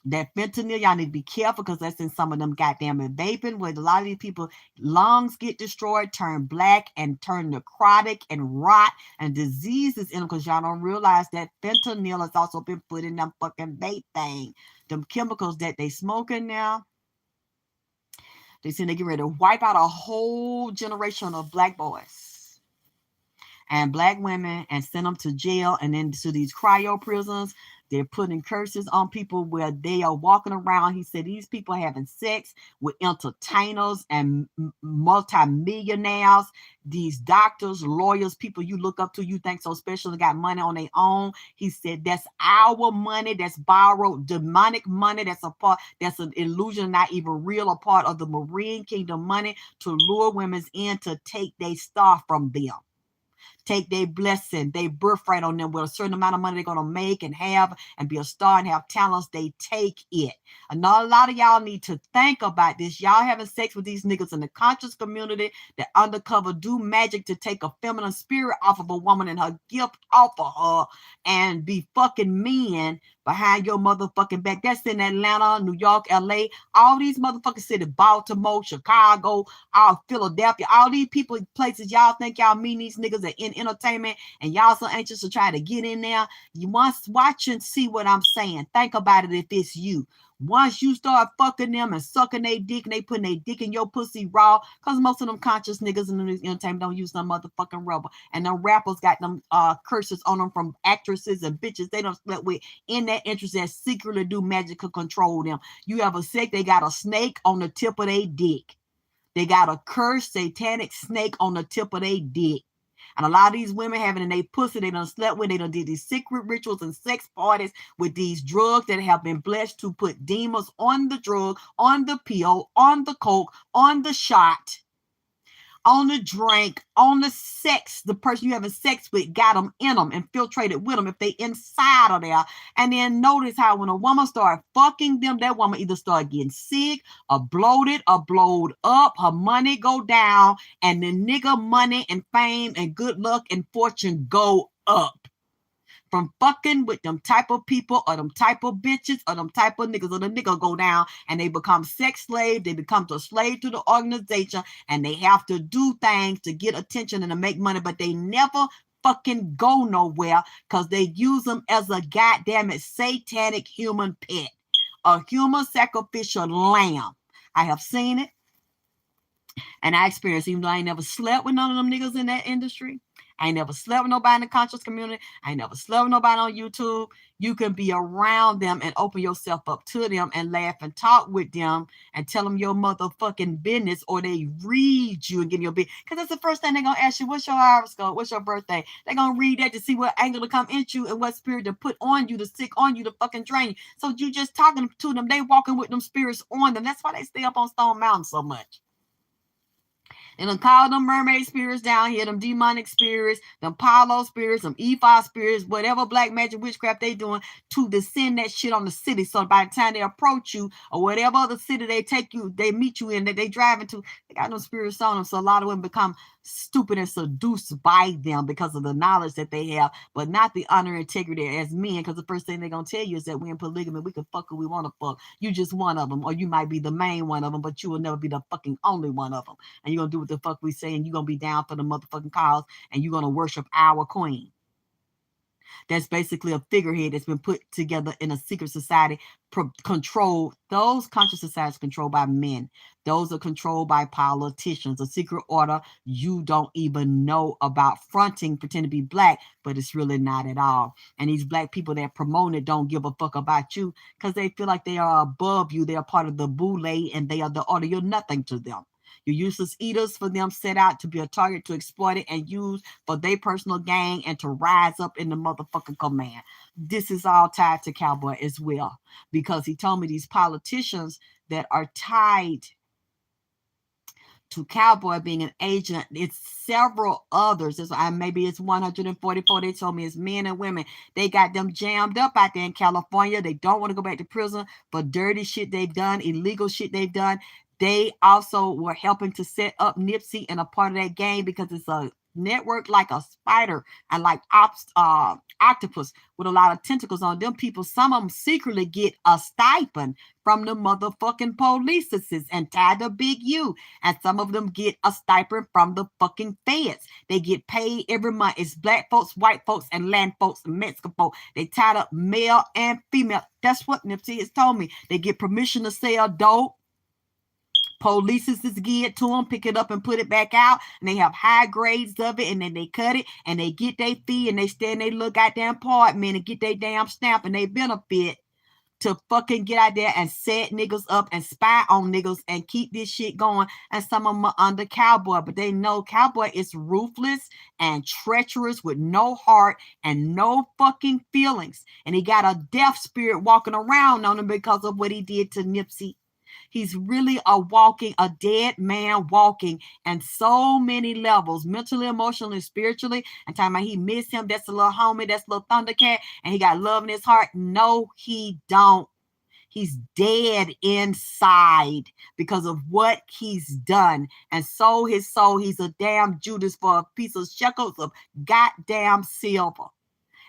That fentanyl, y'all need to be careful because that's in some of them goddamn vaping where a lot of these people lungs get destroyed, turn black and turn necrotic and rot and diseases in them because y'all don't realize that fentanyl has also been put in them fucking vape thing. Them chemicals that they smoking now. They say they get ready to wipe out a whole generation of black boys and black women and send them to jail and then to these cryo prisons. They're putting curses on people where they are walking around. He said these people are having sex with entertainers and multimillionaires, these doctors, lawyers, people you look up to, you think so special and got money on their own. He said that's our money, that's borrowed demonic money, that's an illusion, not even real, a part of the Marine Kingdom money to lure women in to take their star from them. Take their blessing, their birthright on them with a certain amount of money they're going to make and have and be a star and have talents. They take it. And not a lot of y'all need to think about this. Y'all having sex with these niggas in the conscious community that undercover do magic to take a feminine spirit off of a woman and her gift off of her and be fucking men behind your motherfucking back. That's in Atlanta, New York, LA, all these motherfucking cities, Baltimore, Chicago, Philadelphia, all these people, places y'all think y'all mean these niggas are in entertainment and y'all so anxious to try to get in there. You must watch and see what I'm saying. Think about it if it's you. Once you start fucking them and sucking their dick and they putting their dick in your pussy raw, because most of them conscious niggas in the entertainment don't use no motherfucking rubber. And the rappers got them curses on them from actresses and bitches they don't slept with in that interest that secretly do magic to control them. You have a sick, they got a snake on the tip of their dick. They got a cursed satanic snake on the tip of their dick. And a lot of these women having in their pussy, they done slept with, they done did these secret rituals and sex parties with these drugs that have been blessed to put demons on the drug, on the pill, on the coke, on the shot, on the drink, on the sex. The person you having sex with got them in them, infiltrated with them if they inside of there. And then notice how when a woman start fucking them, that woman either start getting sick or bloated or blowed up. Her money go down, and the nigga money and fame and good luck and fortune go up from fucking with them type of people or them type of bitches or them type of niggas, or the nigga go down and they become sex slaves. They become a slave to the organization, and they have to do things to get attention and to make money, but they never fucking go nowhere because they use them as a goddamn it satanic human pet, a human sacrificial lamb. I have seen it and I experienced, even though I ain't never slept with none of them niggas in that industry. I ain't never slept with nobody in the conscious community. I ain't never slept with nobody on YouTube. You can be around them and open yourself up to them and laugh and talk with them and tell them your motherfucking business, or they read you and give you a bit. Because that's the first thing they're going to ask you, what's your horoscope? What's your birthday? They're going to read that to see what angle to come into you and what spirit to put on you, to stick on you, to fucking drain you. So you just talking to them. They walking with them spirits on them. That's why they stay up on Stone Mountain so much. And them call them mermaid spirits down here, them demonic spirits, them Apollo spirits, them E5 spirits, whatever black magic witchcraft they doing to descend that shit on the city. So by the time they approach you or whatever other city they take you, they meet you in, that they drive into, they got no spirits on them. So a lot of women become stupid and seduced by them because of the knowledge that they have, but not the honor and integrity as men. Because the first thing they're going to tell you is that we're in polygamy. We can fuck who we want to fuck. You just one of them, or you might be the main one of them, but you will never be the fucking only one of them. And you're going to do what the fuck we say, and you're going to be down for the motherfucking cause, and you're going to worship our queen. That's basically a figurehead that's been put together in a secret society, controlled. Those conscious societies controlled by men. Those are controlled by politicians. A secret order you don't even know about, fronting, pretend to be black, but it's really not at all. And these black people that promote it don't give a fuck about you because they feel like they are above you. They are part of the boule, and they are the order. You're nothing to them. You're useless eaters for them, set out to be a target to exploit it and use for their personal gain and to rise up in the motherfucking command. This is all tied to Cowboy as well, because he told me these politicians that are tied to Cowboy being an agent, it's several others. Maybe it's 144. They told me it's men and women. They got them jammed up out there in California. They don't want to go back to prison for dirty shit they've done, illegal shit they've done. They also were helping to set up Nipsey and a part of that game because it's a network like a spider and like octopus with a lot of tentacles on them. People, some of them secretly get a stipend from the motherfucking police and tied to Big U. And some of them get a stipend from the fucking feds. They get paid every month. It's black folks, white folks, and land folks, and Mexican folks. They tied up male and female. That's what Nipsey has told me. They get permission to sell dope. Police is geared to them, pick it up and put it back out, and they have high grades of it, and then they cut it, and they get their fee, and they stand they look goddamn apartment and get their damn stamp and they benefit to fucking get out there and set niggas up and spy on niggas and keep this shit going. And some of them are under Cowboy, but they know Cowboy is ruthless and treacherous with no heart and no fucking feelings. And he got a death spirit walking around on him because of what he did to Nipsey. He's really a dead man walking, and so many levels, mentally, emotionally, spiritually. And talking about he missed him. That's a little homie. That's a little Thundercat. And he got love in his heart. No, he don't. He's dead inside because of what he's done. And so his soul, he's a damn Judas for a piece of shekels of goddamn silver.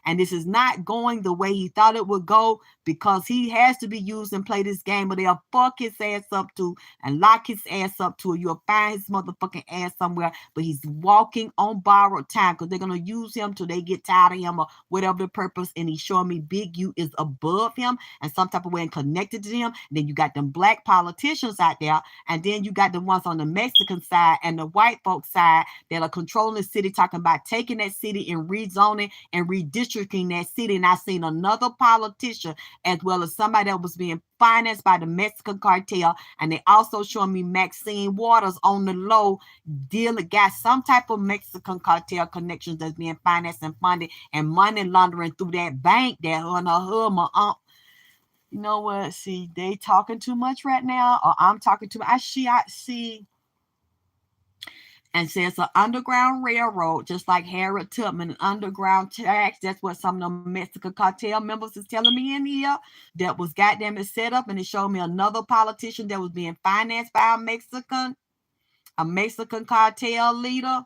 And this is not going the way he thought it would go, because he has to be used and play this game, but they'll fuck his ass up to and lock his ass up to it. You'll find his motherfucking ass somewhere, but he's walking on borrowed time because they're going to use him till they get tired of him or whatever the purpose. And he's showing me Big U is above him and some type of way and connected to him. And then you got them black politicians out there, and then you got the ones on the Mexican side and the white folks side that are controlling the city, talking about taking that city and rezoning and redistricting that city. And I seen another politician as well as somebody that was being financed by the Mexican cartel. And they also showing me Maxine Waters on the low got some type of Mexican cartel connections that's being financed and funded and money laundering through that bank that her and her aunt. You know what? See, they talking too much right now, or I'm talking too much. I see. and says an underground railroad, just like Harriet Tubman, an underground tracks. That's what some of the Mexican cartel members is telling me in here. That was goddamn it set up, and it showed me another politician that was being financed by a Mexican cartel leader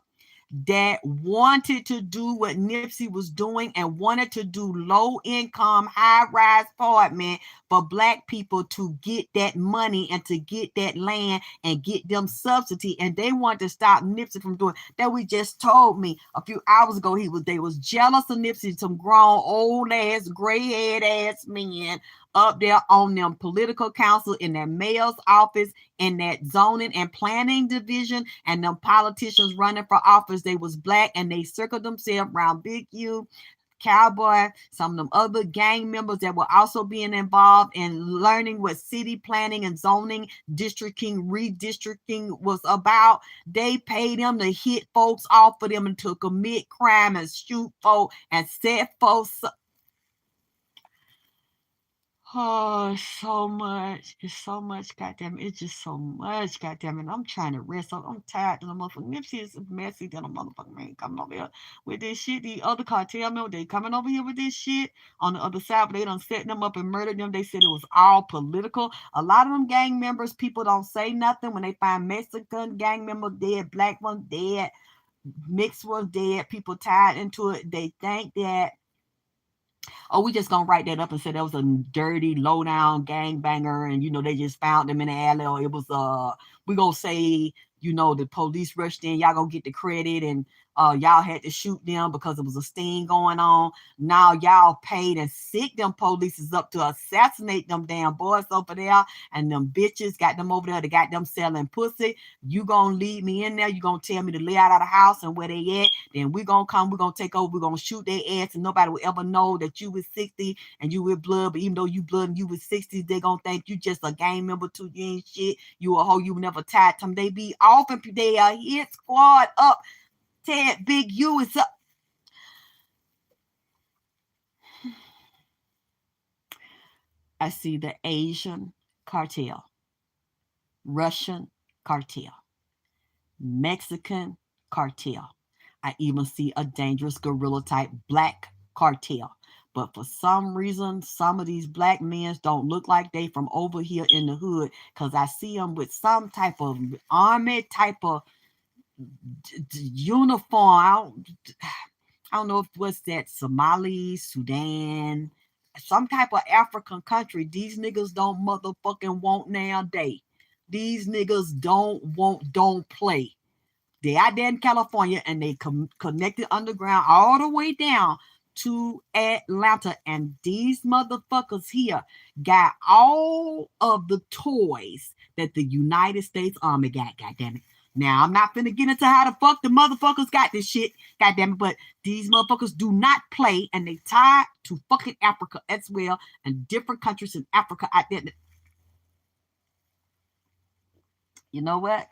that wanted to do what Nipsey was doing and wanted to do low income, high rise apartment for black people to get that money and to get that land and get them subsidy. And they wanted to stop Nipsey from doing that. We just told me a few hours ago they was jealous of Nipsey, some grown old ass, gray head ass men up there on them political council in that mayor's office, in that zoning and planning division, and them politicians running for office. They was black and they circled themselves around Big U, Cowboy, some of them other gang members that were also being involved in learning what city planning and zoning, districting, redistricting was about. They paid them to hit folks off for them and to commit crime and shoot folks and set folks. Oh, so much. It's so much, goddamn it. It's just so much, goddamn it. I'm trying to rest. I'm tired of the motherfucking Nipsey is messy than a motherfucking man coming over here with this shit. The other cartel members, they coming over here with this shit on the other side, but they done set them up and murdered them. They said it was all political. A lot of them gang members, people don't say nothing when they find Mexican gang members dead, black ones dead, mixed ones dead, people tied into it. They think that, oh, we just gonna write that up and say that was a dirty, low down gangbanger, and they just found them in the alley, or it was we gonna say, the police rushed in, y'all gonna get the credit, and y'all had to shoot them because it was a sting going on. Now y'all paid and sick them polices up to assassinate them damn boys over there, and them bitches got them over there, they got them selling pussy. You gonna lead me in there, you gonna tell me to lay out of the house and where they at, then we gonna come, we gonna take over, we gonna shoot their ass, and nobody will ever know that you was 60 and you with blood. But even though you blood and you was 60, they gonna think you just a gang member too. You ain't shit, you a hoe, you never tied them. They be off and they are hit squad up. Ted Big U is up. I see the Asian cartel, Russian cartel, Mexican cartel. I even see a dangerous guerrilla type black cartel. But for some reason, some of these black men don't look like they from over here in the hood, because I see them with some type of army type of uniform. I don't know if what's that, Somali, Sudan, some type of African country. These niggas don't motherfucking want nowadays. These niggas don't play. They out there in California, and they connected underground all the way down to Atlanta. And these motherfuckers here got all of the toys that the United States Army got, goddammit. Now, I'm not finna get into how the fuck the motherfuckers got this shit, goddammit, but these motherfuckers do not play, and they tied to fucking Africa as well, and different countries in Africa out there. You know what?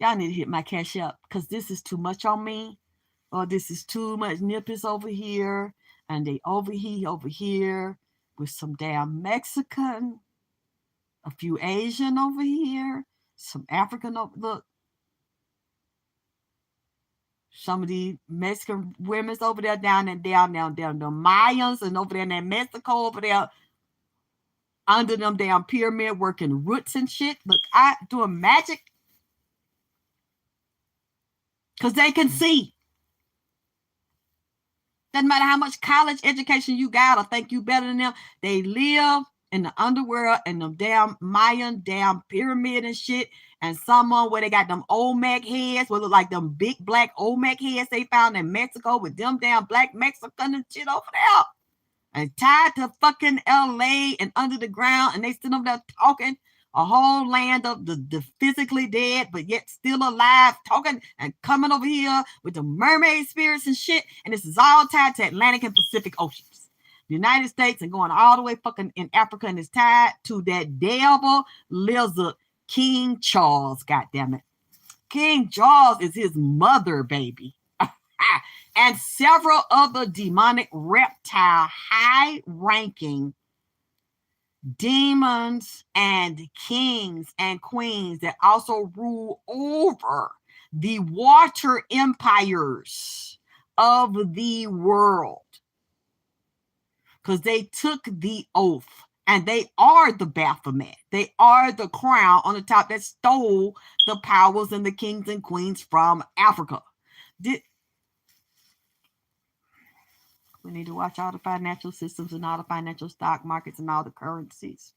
Y'all need to hit my cash up, because this is too much on me, or this is too much. Nip is over here, and they over here with some damn Mexican, a few Asian over here, some African look. Some of the Mexican women's over there down the Mayans, and over there in Mexico over there under them damn pyramid working roots and shit. Look, I doing magic. Because they can see. Doesn't matter how much college education you got or think you better than them. They live in the underworld and them damn Mayan damn pyramid and shit. And someone where they got them Olmec heads, what look like them big black Olmec heads they found in Mexico with them damn black Mexican and shit over there. And tied to fucking LA and under the ground. And they still over there talking. A whole land of the physically dead, but yet still alive, talking and coming over here with the mermaid spirits and shit. And this is all tied to Atlantic and Pacific Oceans. The United States and going all the way fucking in Africa, and it's tied to that devil lizard, King Charles, goddammit. King Charles is his mother, baby. And several other demonic reptile high-ranking demons and kings and queens that also rule over the water empires of the world, because they took the oath. And they are the Baphomet. They are the crown on the top that stole the powers and the kings and queens from Africa. We need to watch all the financial systems and all the financial stock markets and all the currencies.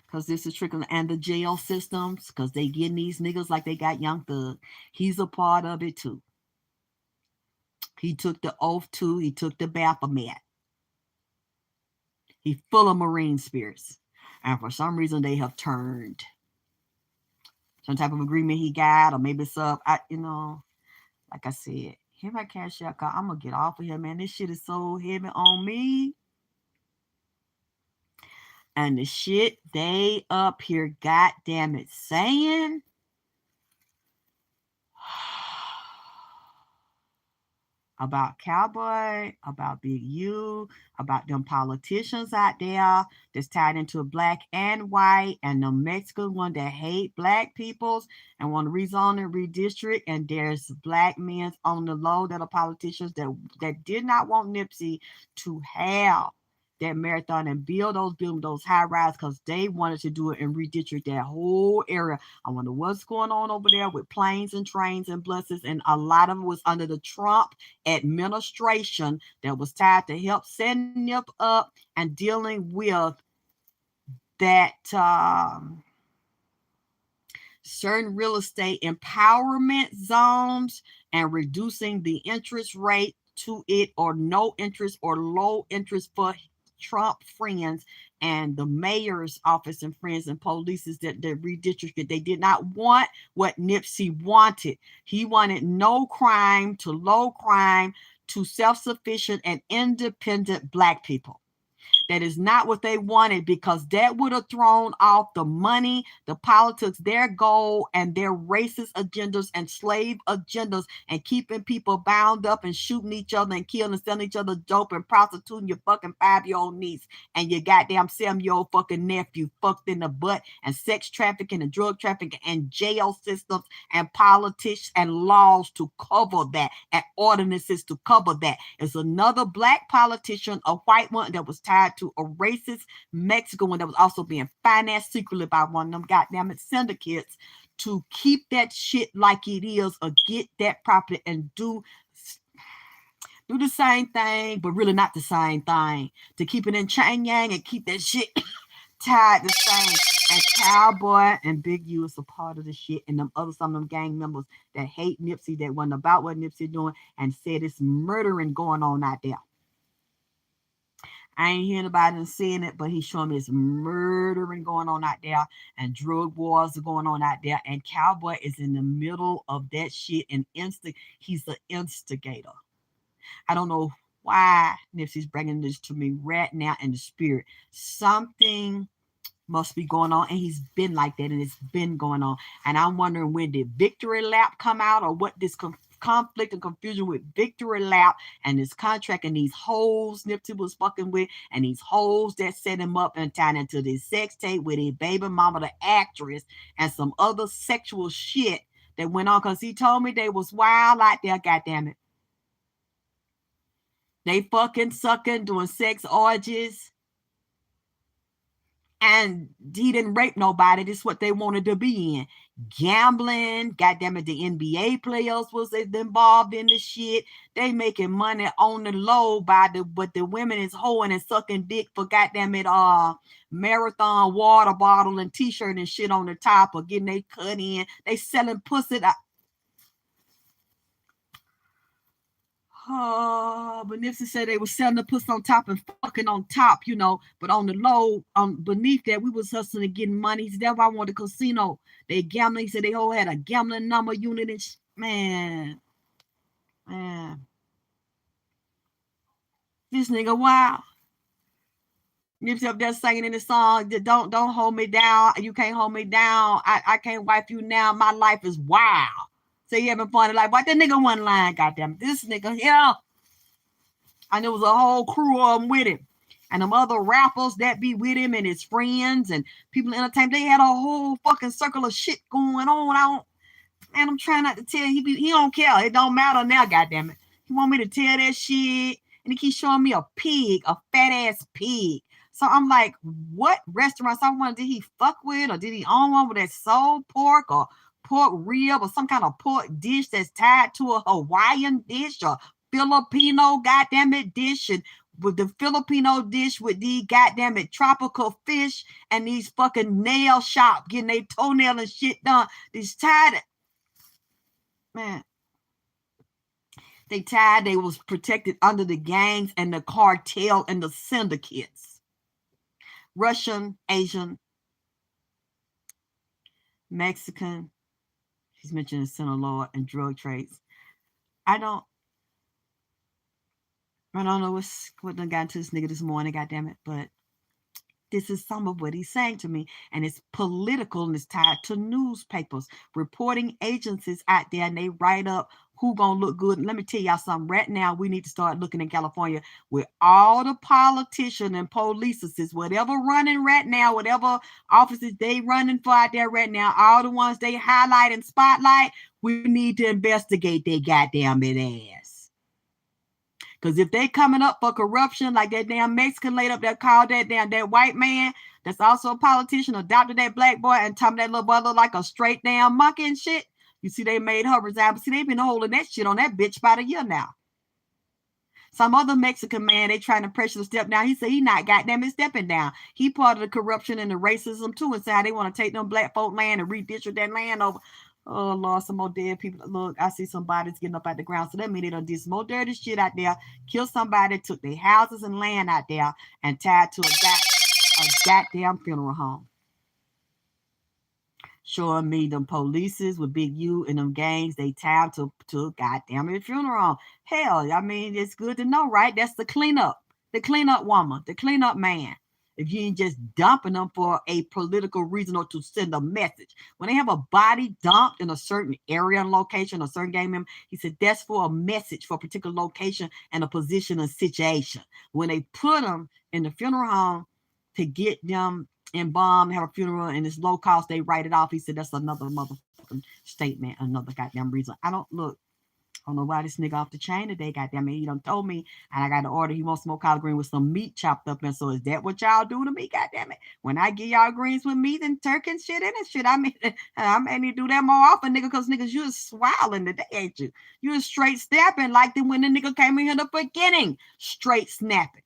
Because this is trickling. And the jail systems, because they getting these niggas like they got Young Thug. He's a part of it too. He took the oath too. He took the Baphomet. He's full of marine spirits. And for some reason, they have turned. Some type of agreement he got, or maybe it's up. Like I said, here my cash out. I'm going to get off of here, man. This shit is so heavy on me. And the shit they up here, goddamn it, saying about Cowboy, about Big U, about them politicians out there that's tied into black and white, and the Mexican one that hate black peoples and want to rezone and redistrict. And there's black men on the low that are politicians that did not want Nipsey to have that marathon and build those high rise, because they wanted to do it and redistrict that whole area. I wonder what's going on over there with planes and trains and buses, and a lot of it was under the Trump administration that was tied to help setting it up and dealing with that certain real estate empowerment zones and reducing the interest rate to it, or no interest or low interest for Trump friends and the mayor's office and friends and polices that redistricted. They did not want what Nipsey wanted. He wanted no crime to low crime to self-sufficient and independent black people. That is not what they wanted, because that would have thrown off the money, the politics, their goal, and their racist agendas and slave agendas, and keeping people bound up and shooting each other and killing and selling each other dope and prostituting your fucking 5-year-old niece and your goddamn 7-year-old fucking nephew fucked in the butt, and sex trafficking and drug trafficking and jail systems and politics and laws to cover that and ordinances to cover that. It's another black politician, a white one that was tied to a racist Mexican one that was also being financed secretly by one of them goddamn syndicates to keep that shit like it is, or get that property and do the same thing, but really not the same thing, to keep it in chain yang and keep that shit tied the same. And Cowboy and Big U is a part of the shit, and some of them gang members that hate Nipsey, that wasn't about what Nipsey doing, and said it's murdering going on out there. I ain't hearing about him saying it, but he's showing me it's murdering going on out there, and drug wars are going on out there, and Cowboy is in the middle of that shit, and he's the instigator. I don't know why Nipsey's bringing this to me right now in the spirit. Something must be going on, and he's been like that, and it's been going on. And I'm wondering, when did Victory Lap come out, or what this conflict and confusion with Victory Lap and his contract and these hoes Nipsey was fucking with, and these hoes that set him up and tied into this sex tape with his baby mama, the actress, and some other sexual shit that went on, because he told me they was wild out there, goddammit. They fucking sucking, doing sex orgies. And he didn't rape nobody. This is what they wanted to be in. Gambling. Goddamn it, the NBA players was involved in this shit. They making money on the low but the women is hoeing and sucking dick for goddamn it, marathon water bottle and t-shirt and shit on the top, or getting they cut in. They selling pussy. But Nipsey said they were selling the pussy on top and fucking on top, but on the low, beneath that, we was hustling and getting money. He said, that's why I wanted a casino. They gambling. He said they all had a gambling number unit and man. This nigga wow. Nipsey up there singing in the song, don't hold me down. You can't hold me down. I can't wipe you now. My life is wild. So you having fun? Like, what that nigga one line, goddamn this nigga here. And there was a whole crew of them with him. And them other rappers that be with him and his friends and people in entertainment, they had a whole fucking circle of shit going on. And I'm trying not to tell he don't care. It don't matter now, goddamn it. He want me to tell that shit. And he keeps showing me a pig, a fat ass pig. So I'm like, what restaurants I want? Did he fuck with, or did he own one with that soul pork or pork rib or some kind of pork dish that's tied to a Hawaiian dish or Filipino goddamn it dish, and with the Filipino dish with the goddamn it tropical fish and these fucking nail shop getting their toenail and shit done. These tied, man. They was protected under the gangs and the cartel and the syndicates. Russian, Asian, Mexican. He's mentioning Sinaloa and drug trades. I don't know what done got into this nigga this morning, goddamn it, but this is some of what he's saying to me, and it's political and it's tied to newspapers, reporting agencies out there, and they write up who gonna look good. And let me tell y'all something. Right now, we need to start looking in California with all the politicians and polices, whatever running right now, whatever offices they running for out there right now, all the ones they highlight and spotlight, we need to investigate their goddamn ass. Because if they coming up for corruption, like that damn Mexican lady up there called that white man that's also a politician, adopted that black boy and told that little boy look like a straight damn monkey and shit. You see, they made her resign. But see, they been holding that shit on that bitch about a year now. Some other Mexican man, they trying to pressure to step down. He said he not goddamn it stepping down. He part of the corruption and the racism too, and say how they want to take them black folk land and redistrict that land over. Oh, Lord, some more dead people. Look, I see some bodies getting up out the ground. So that means they done did some more dirty shit out there, killed somebody, took their houses and land out there, and tied to a goddamn funeral home. Showing me them polices with Big U and them gangs, they tied to goddamn it funeral home. Hell, I mean, it's good to know, right? That's the cleanup woman, the cleanup man. If you ain't just dumping them for a political reason or to send a message. When they have a body dumped in a certain area and location, a certain gang member, he said that's for a message for a particular location and a position and situation. When they put them in the funeral home to get them embalmed, have a funeral, and it's low cost, they write it off. He said that's another motherfucking statement, another goddamn reason. I don't know why this nigga off the chain today, goddamn it. He done told me, and I got to order. He wants smoke collard green with some meat chopped up in. So is that what y'all do to me, goddamn it? When I give y'all greens with meat and turkey and shit in it, shit, I may need to do that more often, nigga, because niggas, you is swallowing today, ain't you? You is straight snapping like when the nigga came in here in the beginning, straight snapping.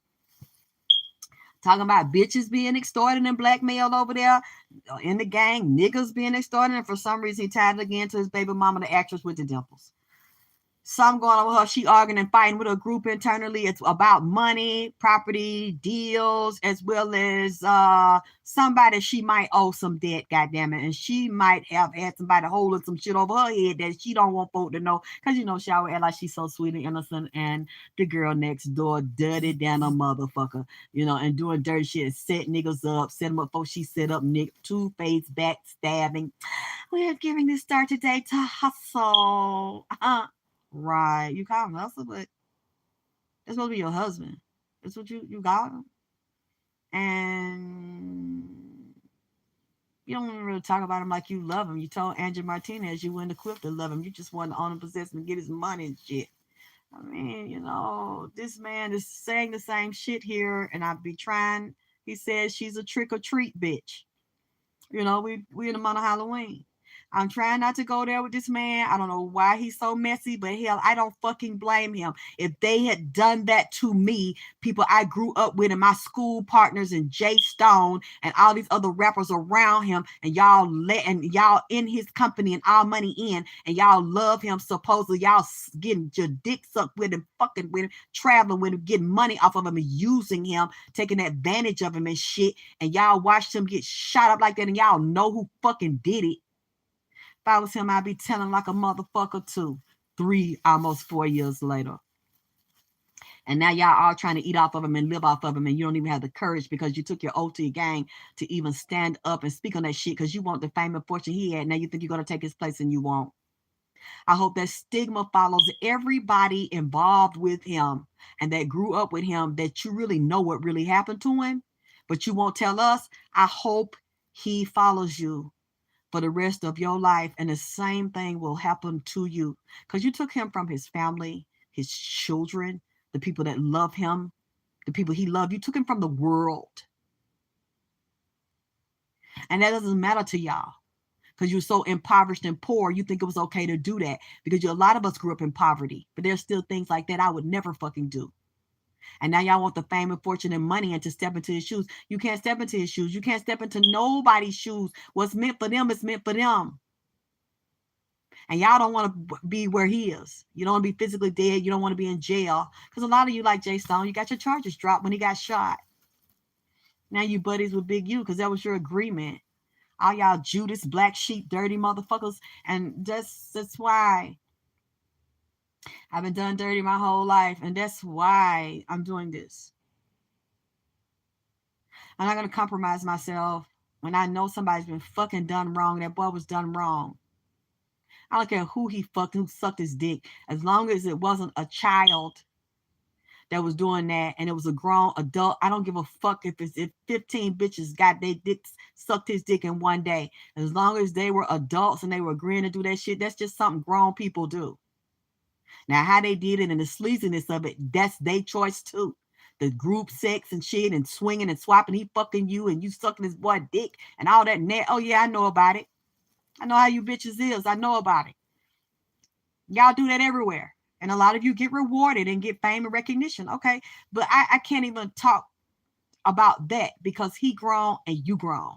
Talking about bitches being extorted and blackmailed over there in the gang, niggas being extorted, and for some reason he tied it again to his baby mama, the actress with the dimples. Some going on with her. She arguing and fighting with a group internally. It's about money, property, deals, as well as somebody she might owe some debt, goddammit. And she might have had somebody holding some shit over her head that she don't want folk to know. Because, you know, she always act like she's so sweet and innocent. And the girl next door dirty than a motherfucker, you know, and doing dirty shit, set niggas up, set them up before she set up Nick, two-faced backstabbing. We are giving this start today to hustle. Right. You call him hustle, but that's supposed to be your husband. That's what you got him. And you don't even really talk about him like you love him. You told Andrew Martinez you weren't equipped to love him. You just wanted to own and possess him and get his money and shit. I mean, you know, this man is saying the same shit here, and I'd be trying. He says she's a trick or treat bitch. You know, we in the month of Halloween. I'm trying not to go there with this man. I don't know why he's so messy, but hell, I don't fucking blame him. If they had done that to me, people I grew up with and my school partners and Jay Stone and all these other rappers around him, and y'all in his company and all money in, and y'all love him, supposedly y'all getting your dick sucked with him, fucking with him, traveling with him, getting money off of him and using him, taking advantage of him and shit, and y'all watched him get shot up like that, and y'all know who fucking did it. If I was him, I'd be telling like a motherfucker too. almost 4 years later. And now y'all all trying to eat off of him and live off of him, and you don't even have the courage because you took your oath to your gang to even stand up and speak on that shit because you want the fame and fortune he had. Now you think you're going to take his place and you won't. I hope that stigma follows everybody involved with him and that grew up with him, that you really know what really happened to him, but you won't tell us. I hope he follows you for the rest of your life, and the same thing will happen to you, because you took him from his family, his children, the people that love him, the people he loved. You took him from the world, and that doesn't matter to y'all, because you're so impoverished and poor. You think it was okay to do that because a lot of us grew up in poverty, but there's still things like that I would never fucking do. And now y'all want the fame and fortune and money and to step into his shoes. You can't step into his shoes. You can't step into nobody's shoes. What's meant for them is meant for them. And y'all don't want to be where he is. You don't want to be physically dead. You don't want to be in jail. Because a lot of you, like Jay Stone, you got your charges dropped when he got shot. Now you buddies with Big U because that was your agreement. All y'all Judas, black sheep, dirty motherfuckers. And that's why I've been done dirty my whole life. And that's why I'm doing this. I'm not going to compromise myself when I know somebody's been fucking done wrong. That boy was done wrong. I don't care who he fucked, who sucked his dick. As long as it wasn't a child that was doing that and it was a grown adult, I don't give a fuck if 15 bitches got their dicks sucked his dick in one day. As long as they were adults and they were agreeing to do that shit, that's just something grown people do. Now, how they did it and the sleaziness of it, that's their choice too. The group sex and shit and swinging and swapping, he fucking you and you sucking his boy dick and all that net. Oh yeah, I know about it. I know how you bitches is. I know about it. Y'all do that everywhere. And a lot of you get rewarded and get fame and recognition. Okay. But I can't even talk about that because he grown and you grown.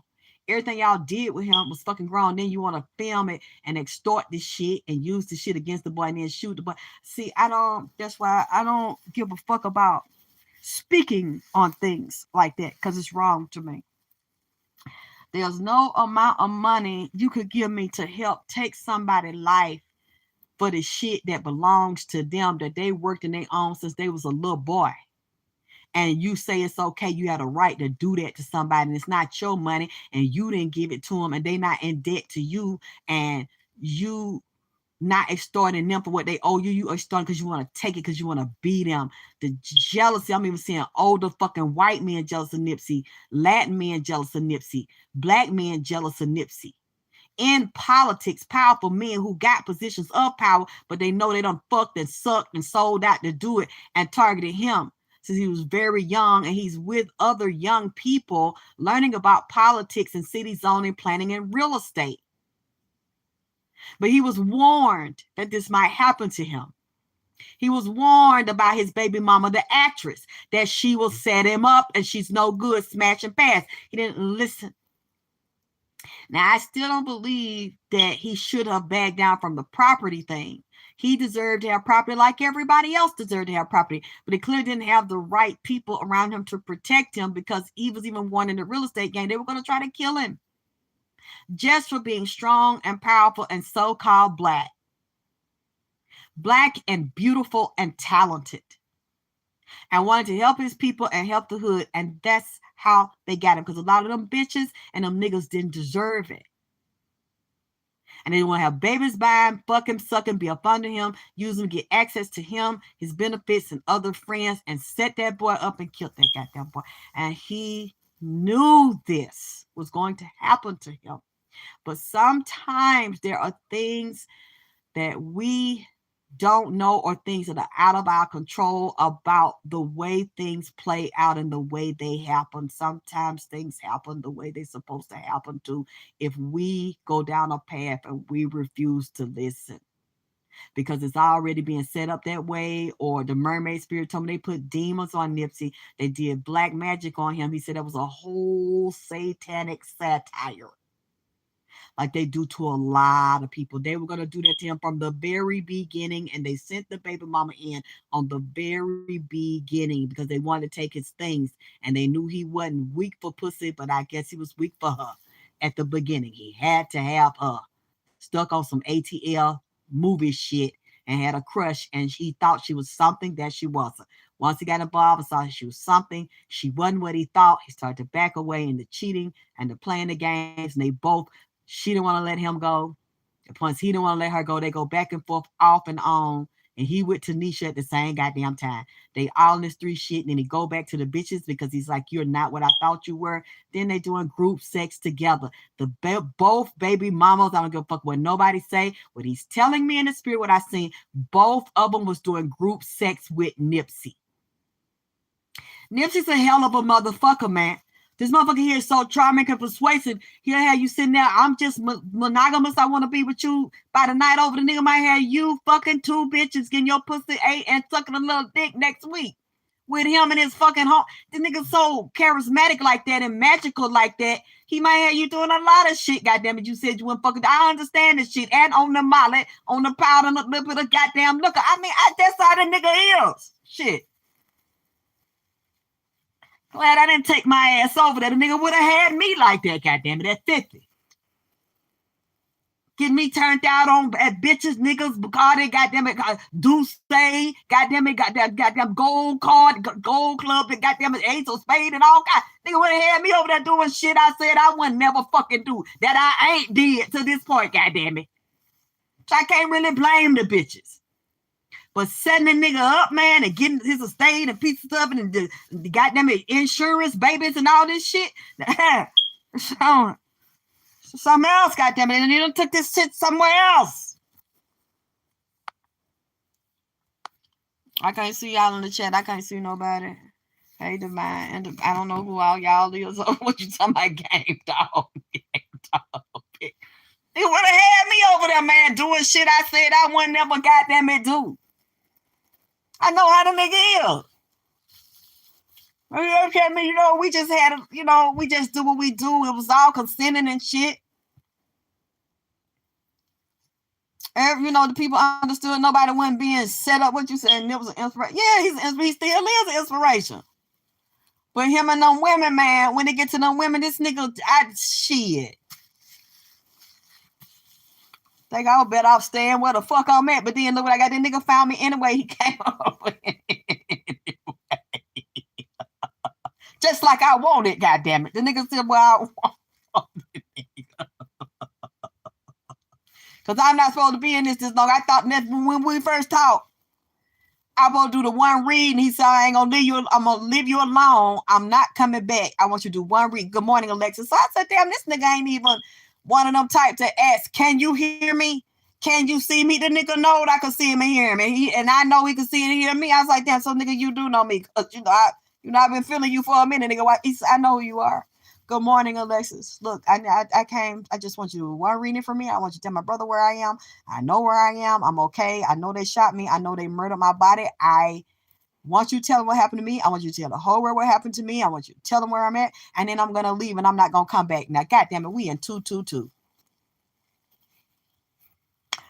Everything y'all did with him was fucking grown. Then you want to film it and extort this shit and use the shit against the boy and then shoot the boy. See, that's why I don't give a fuck about speaking on things like that because it's wrong to me. There's no amount of money you could give me to help take somebody's life for the shit that belongs to them that they worked in their own since they was a little boy. And you say it's okay, you had a right to do that to somebody, and it's not your money, and you didn't give it to them, and they not in debt to you, and you not extorting them for what they owe you. You extorting because you want to take it because you want to beat them. The jealousy, I'm even seeing older fucking white men jealous of Nipsey, Latin men jealous of Nipsey, black men jealous of Nipsey. In politics, powerful men who got positions of power, but they know they done fucked and sucked and sold out to do it and targeted him since he was very young, and he's with other young people learning about politics and city zoning, planning, and real estate. But he was warned that this might happen to him. He was warned about his baby mama, the actress, that she will set him up and she's no good, smash and pass. He didn't listen. Now, I still don't believe that he should have backed down from the property thing. He deserved to have property like everybody else deserved to have property, but he clearly didn't have the right people around him to protect him because he was even one in the real estate game. They were going to try to kill him just for being strong and powerful and so-called black and beautiful and talented, and wanted to help his people and help the hood. And that's how they got him, because a lot of them bitches and them niggas didn't deserve it. And they want to have babies by him, fuck him, suck him, be up under him, use him to get access to him, his benefits, and other friends, and set that boy up and killed that goddamn boy. And he knew this was going to happen to him. But sometimes there are things that we don't know, or things that are out of our control about the way things play out and the way they happen. Sometimes things happen the way they're supposed to happen to if we go down a path and we refuse to listen, because it's already being set up that way. Or the mermaid spirit told me they put demons on Nipsey. They did black magic on him. He said that was a whole satanic satire, like they do to a lot of people. They were going to do that to him from the very beginning, and they sent the baby mama in on the very beginning because they wanted to take his things, and they knew he wasn't weak for pussy, but I guess he was weak for her at the beginning. He had to have her stuck on some ATL movie shit and had a crush, and he thought she was something that she wasn't. Once he got involved and saw she was something, she wasn't what he thought, he started to back away into cheating and to playing the games, and they both, she didn't want to let him go. Once he didn't want to let her go, they go back and forth, off and on. and he with Tanisha at the same goddamn time. They all in this three shit, and then he go back to the bitches because he's like, you're not what I thought you were. Then they doing group sex together. Both baby mamas, I don't give a fuck what nobody say. What he's telling me in the spirit, what I seen, both of them was doing group sex with Nipsey. Nipsey's a hell of a motherfucker, man. This motherfucker here is so charming and persuasive. He'll have you sitting there. I'm just monogamous. I want to be with you by the night over. The nigga might have you fucking two bitches getting your pussy ate and sucking a little dick next week with him and his fucking home. This nigga's so charismatic like that and magical like that. He might have you doing a lot of shit, goddammit. You said you wouldn't fucking. I understand this shit. And on the molly, on the powder, and a little bit of goddamn liquor. I mean, that's how the nigga is. Shit. Glad I didn't take my ass over there. The nigga would have had me like that, goddammit, at 50. Getting me turned out on at bitches, niggas, Bacardi, goddammit, Deuce, goddammit, goddamn gold card, gold club, and goddammit, Ace of Spade, and all kinds. Nigga would have had me over there doing shit I said I wouldn't never fucking do, that I ain't did to this point, goddammit. So I can't really blame the bitches. But setting a nigga up, man, and getting his estate and pieces of it and the goddamn insurance, babies, and all this shit. So, something else, goddamn it. And they took this shit somewhere else. I can't see y'all in the chat. I can't see nobody. Hey, Divine. And I don't know who all y'all is. What you talking about? Game dog. Game dog. They would have had me over there, man, doing shit I said I wouldn't never goddamn it do. I know how the nigga is. Okay, I mean, you know, we just had, you know, we just do what we do. It was all consenting and shit. You know, the people understood nobody wasn't being set up. What you said, and it was an inspiration. Yeah, he still is an inspiration. But him and them women, man, when they get to them women, this nigga, shit. Think I was better off staying where the fuck I'm at. But then look what I got. That nigga found me anyway. He came over anyway. Just like I wanted, goddammit. The nigga said, well, I wanted it. Because I'm not supposed to be in this long. I thought that when we first talked, I will do the one read. And he said, I ain't going to leave you. I'm going to leave you alone. I'm not coming back. I want you to do one read. Good morning, Alexa. So I said, damn, this nigga ain't even one of them type to ask, can you hear me? Can you see me? The nigga know I can see him and hear him. And I know he can see and hear me. I was like, damn, so nigga, you do know me. You know, I've been feeling you for a minute, nigga. He said, I know who you are. Good morning, Alexis. Look, I came. I just want you to one reading for me. I want you to tell my brother where I am. I know where I am. I'm okay. I know they shot me. I know they murdered my body. I want you to tell them what happened to me. I want you to tell the whole world what happened to me. I want you to tell them where I'm at. And then I'm going to leave and I'm not going to come back. Now, goddamn it, we in 222.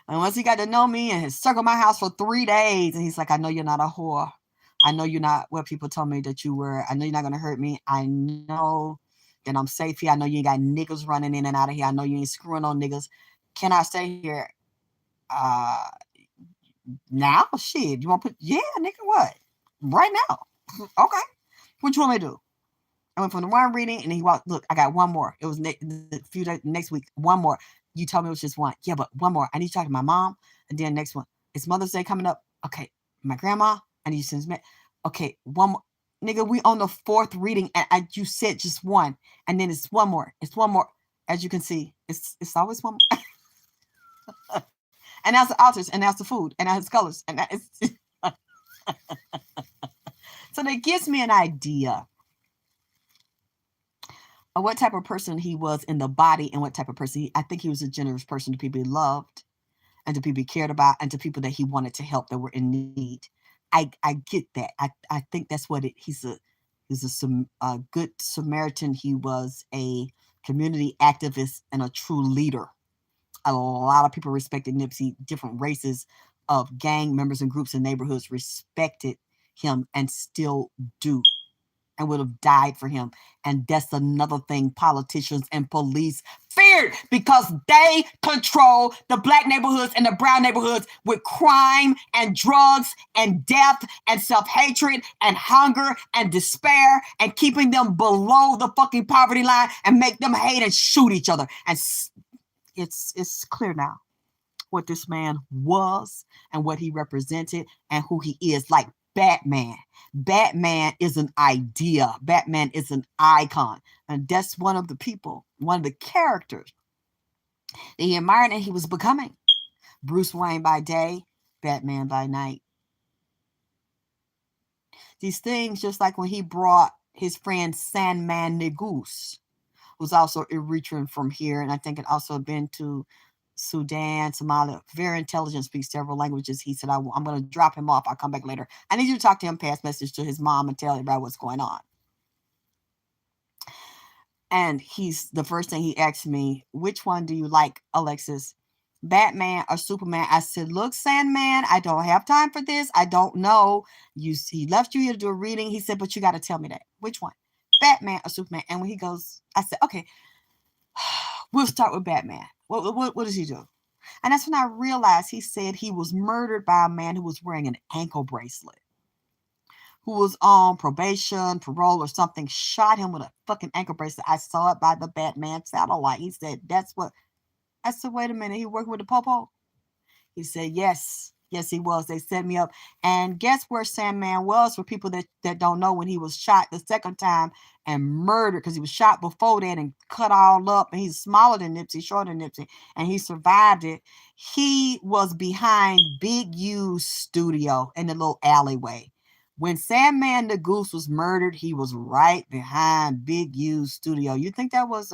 And once he got to know me and circled my house for 3 days, and he's like, I know you're not a whore. I know you're not what people told me that you were. I know you're not going to hurt me. I know that I'm safe here. I know you ain't got niggas running in and out of here. I know you ain't screwing on niggas. Can I stay here? Now? Shit. You want to put, yeah, nigga, what? Right now. Okay. What you want me to do? I went from the one reading and he walked, look, I got one more. It was next week, one more. You told me it was just one. Yeah, but one more. I need to talk to my mom. And then next one. It's Mother's Day coming up. Okay. My grandma. I need you to send me. Okay. One more. Nigga, we on the 4th reading. And you said just one. And then it's one more. It's one more. As you can see, it's always one more. And that's the altars. And that's the food. And that's colors. And that is. So that gives me an idea of what type of person he was in the body and what type of person I think he was a generous person to people he loved and to people he cared about and to people that he wanted to help that were in need. I get that. I think that's what he's a good Samaritan. He was a community activist and a true leader. A lot of people respected Nipsey. Different races of gang members and groups and neighborhoods respected him and still do. And would have died for him. And that's another thing politicians and police feared because they control the black neighborhoods and the brown neighborhoods with crime and drugs and death and self-hatred and hunger and despair and keeping them below the fucking poverty line and make them hate and shoot each other. And it's clear now. what this man was and what he represented and who he is. Like Batman. Batman is an idea. Batman is an icon. And that's one of the people, one of the characters that he admired and he was becoming. Bruce Wayne by day, Batman by night. These things, just like when he brought his friend Sandman Negus, who's also Eritrean from here, and I think it also been to Sudan, Somalia, very intelligent, speaks several languages. He said, I'm going to drop him off. I'll come back later. I need you to talk to him, pass message to his mom and tell everybody what's going on. And the first thing he asked me, which one do you like, Alexis? Batman or Superman? I said, look, Sandman, I don't have time for this. I don't know. He left you here to do a reading. He said, but you got to tell me that. Which one? Batman or Superman? And when he goes, I said, okay, we'll start with Batman. What does he do? And that's when I realized he said he was murdered by a man who was wearing an ankle bracelet, who was on probation, parole, or something, shot him with a fucking ankle bracelet. I saw it by the Batman satellite. He said, that's what. I said, wait a minute, he working with the Popo? He said, yes. Yes, he was. They set me up. And guess where Sandman was for people that don't know, when he was shot the second time and murdered, because he was shot before that and cut all up. And he's smaller than Nipsey, shorter than Nipsey, and he survived it. He was behind Big U's studio in the little alleyway. When Sandman the Goose was murdered, he was right behind Big U's studio. You think that was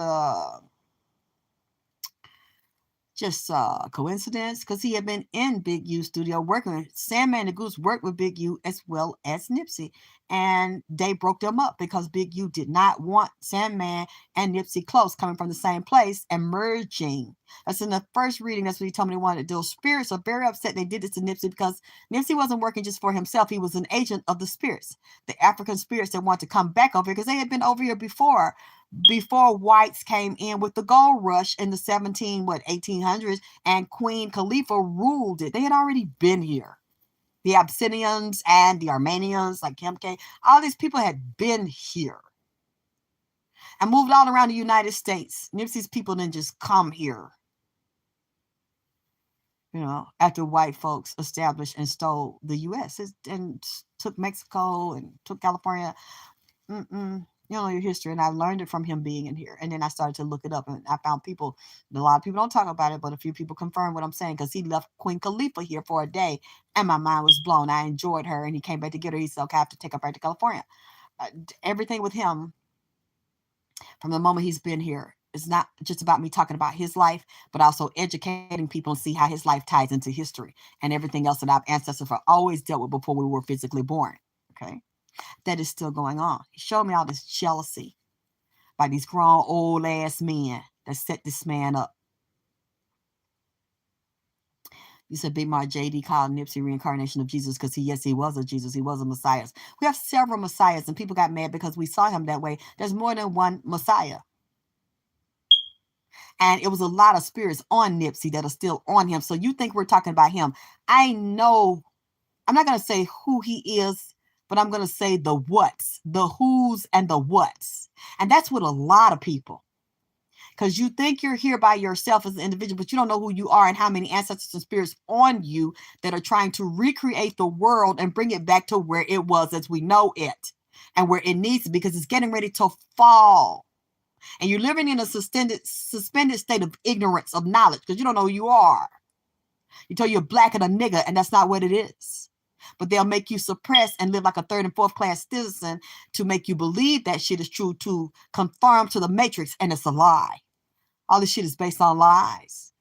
just coincidence? Because he had been in Big U studio working with Sandman the Goose, worked with Big U as well as Nipsey, and they broke them up because Big U did not want Sandman and Nipsey close, coming from the same place and merging. That's in the first reading. That's what he told me they wanted to do. Spirits are very upset they did this to Nipsey, because Nipsey wasn't working just for himself. He was an agent of the spirits, the African spirits that wanted to come back over here, because they had been over here before whites came in with the gold rush in the 1800s, and Queen Khalifa ruled it. They had already been here. The Abyssinians and the Armenians, like Kemke, all these people had been here and moved all around the United States. Nipsey's people didn't just come here, after white folks established and stole the U.S. and took Mexico and took California. You know your history, and I learned it from him being in here. And then I started to look it up, and I found a lot of people don't talk about it, but a few people confirm what I'm saying, because he left Queen Khalifa here for a day, and my mind was blown. I enjoyed her, and he came back to get her. He said, okay, I have to take her back to California. Everything with him, from the moment he's been here, it's not just about me talking about his life, but also educating people and see how his life ties into history and everything else that our ancestors have always dealt with before we were physically born. Okay. That is still going on. He showed me all this jealousy by these grown old ass men that set this man up. You said Big Mar JD called Nipsey reincarnation of Jesus because he was a Jesus. He was a Messiah. We have several Messiahs, and people got mad because we saw him that way. There's more than one Messiah. And it was a lot of spirits on Nipsey that are still on him. So you think we're talking about him. I know, I'm not going to say who he is, but I'm going to say the whats, the who's and the whats. And that's with a lot of people. Because you think you're here by yourself as an individual, but you don't know who you are and how many ancestors and spirits on you that are trying to recreate the world and bring it back to where it was as we know it and where it needs to be, because it's getting ready to fall. And you're living in a suspended state of ignorance, of knowledge, because you don't know who you are. You tell you're black and a nigga, and that's not what it is. But they'll make you suppress and live like a third and fourth class citizen to make you believe that shit is true, to conform to the matrix, and it's a lie. All this shit is based on lies.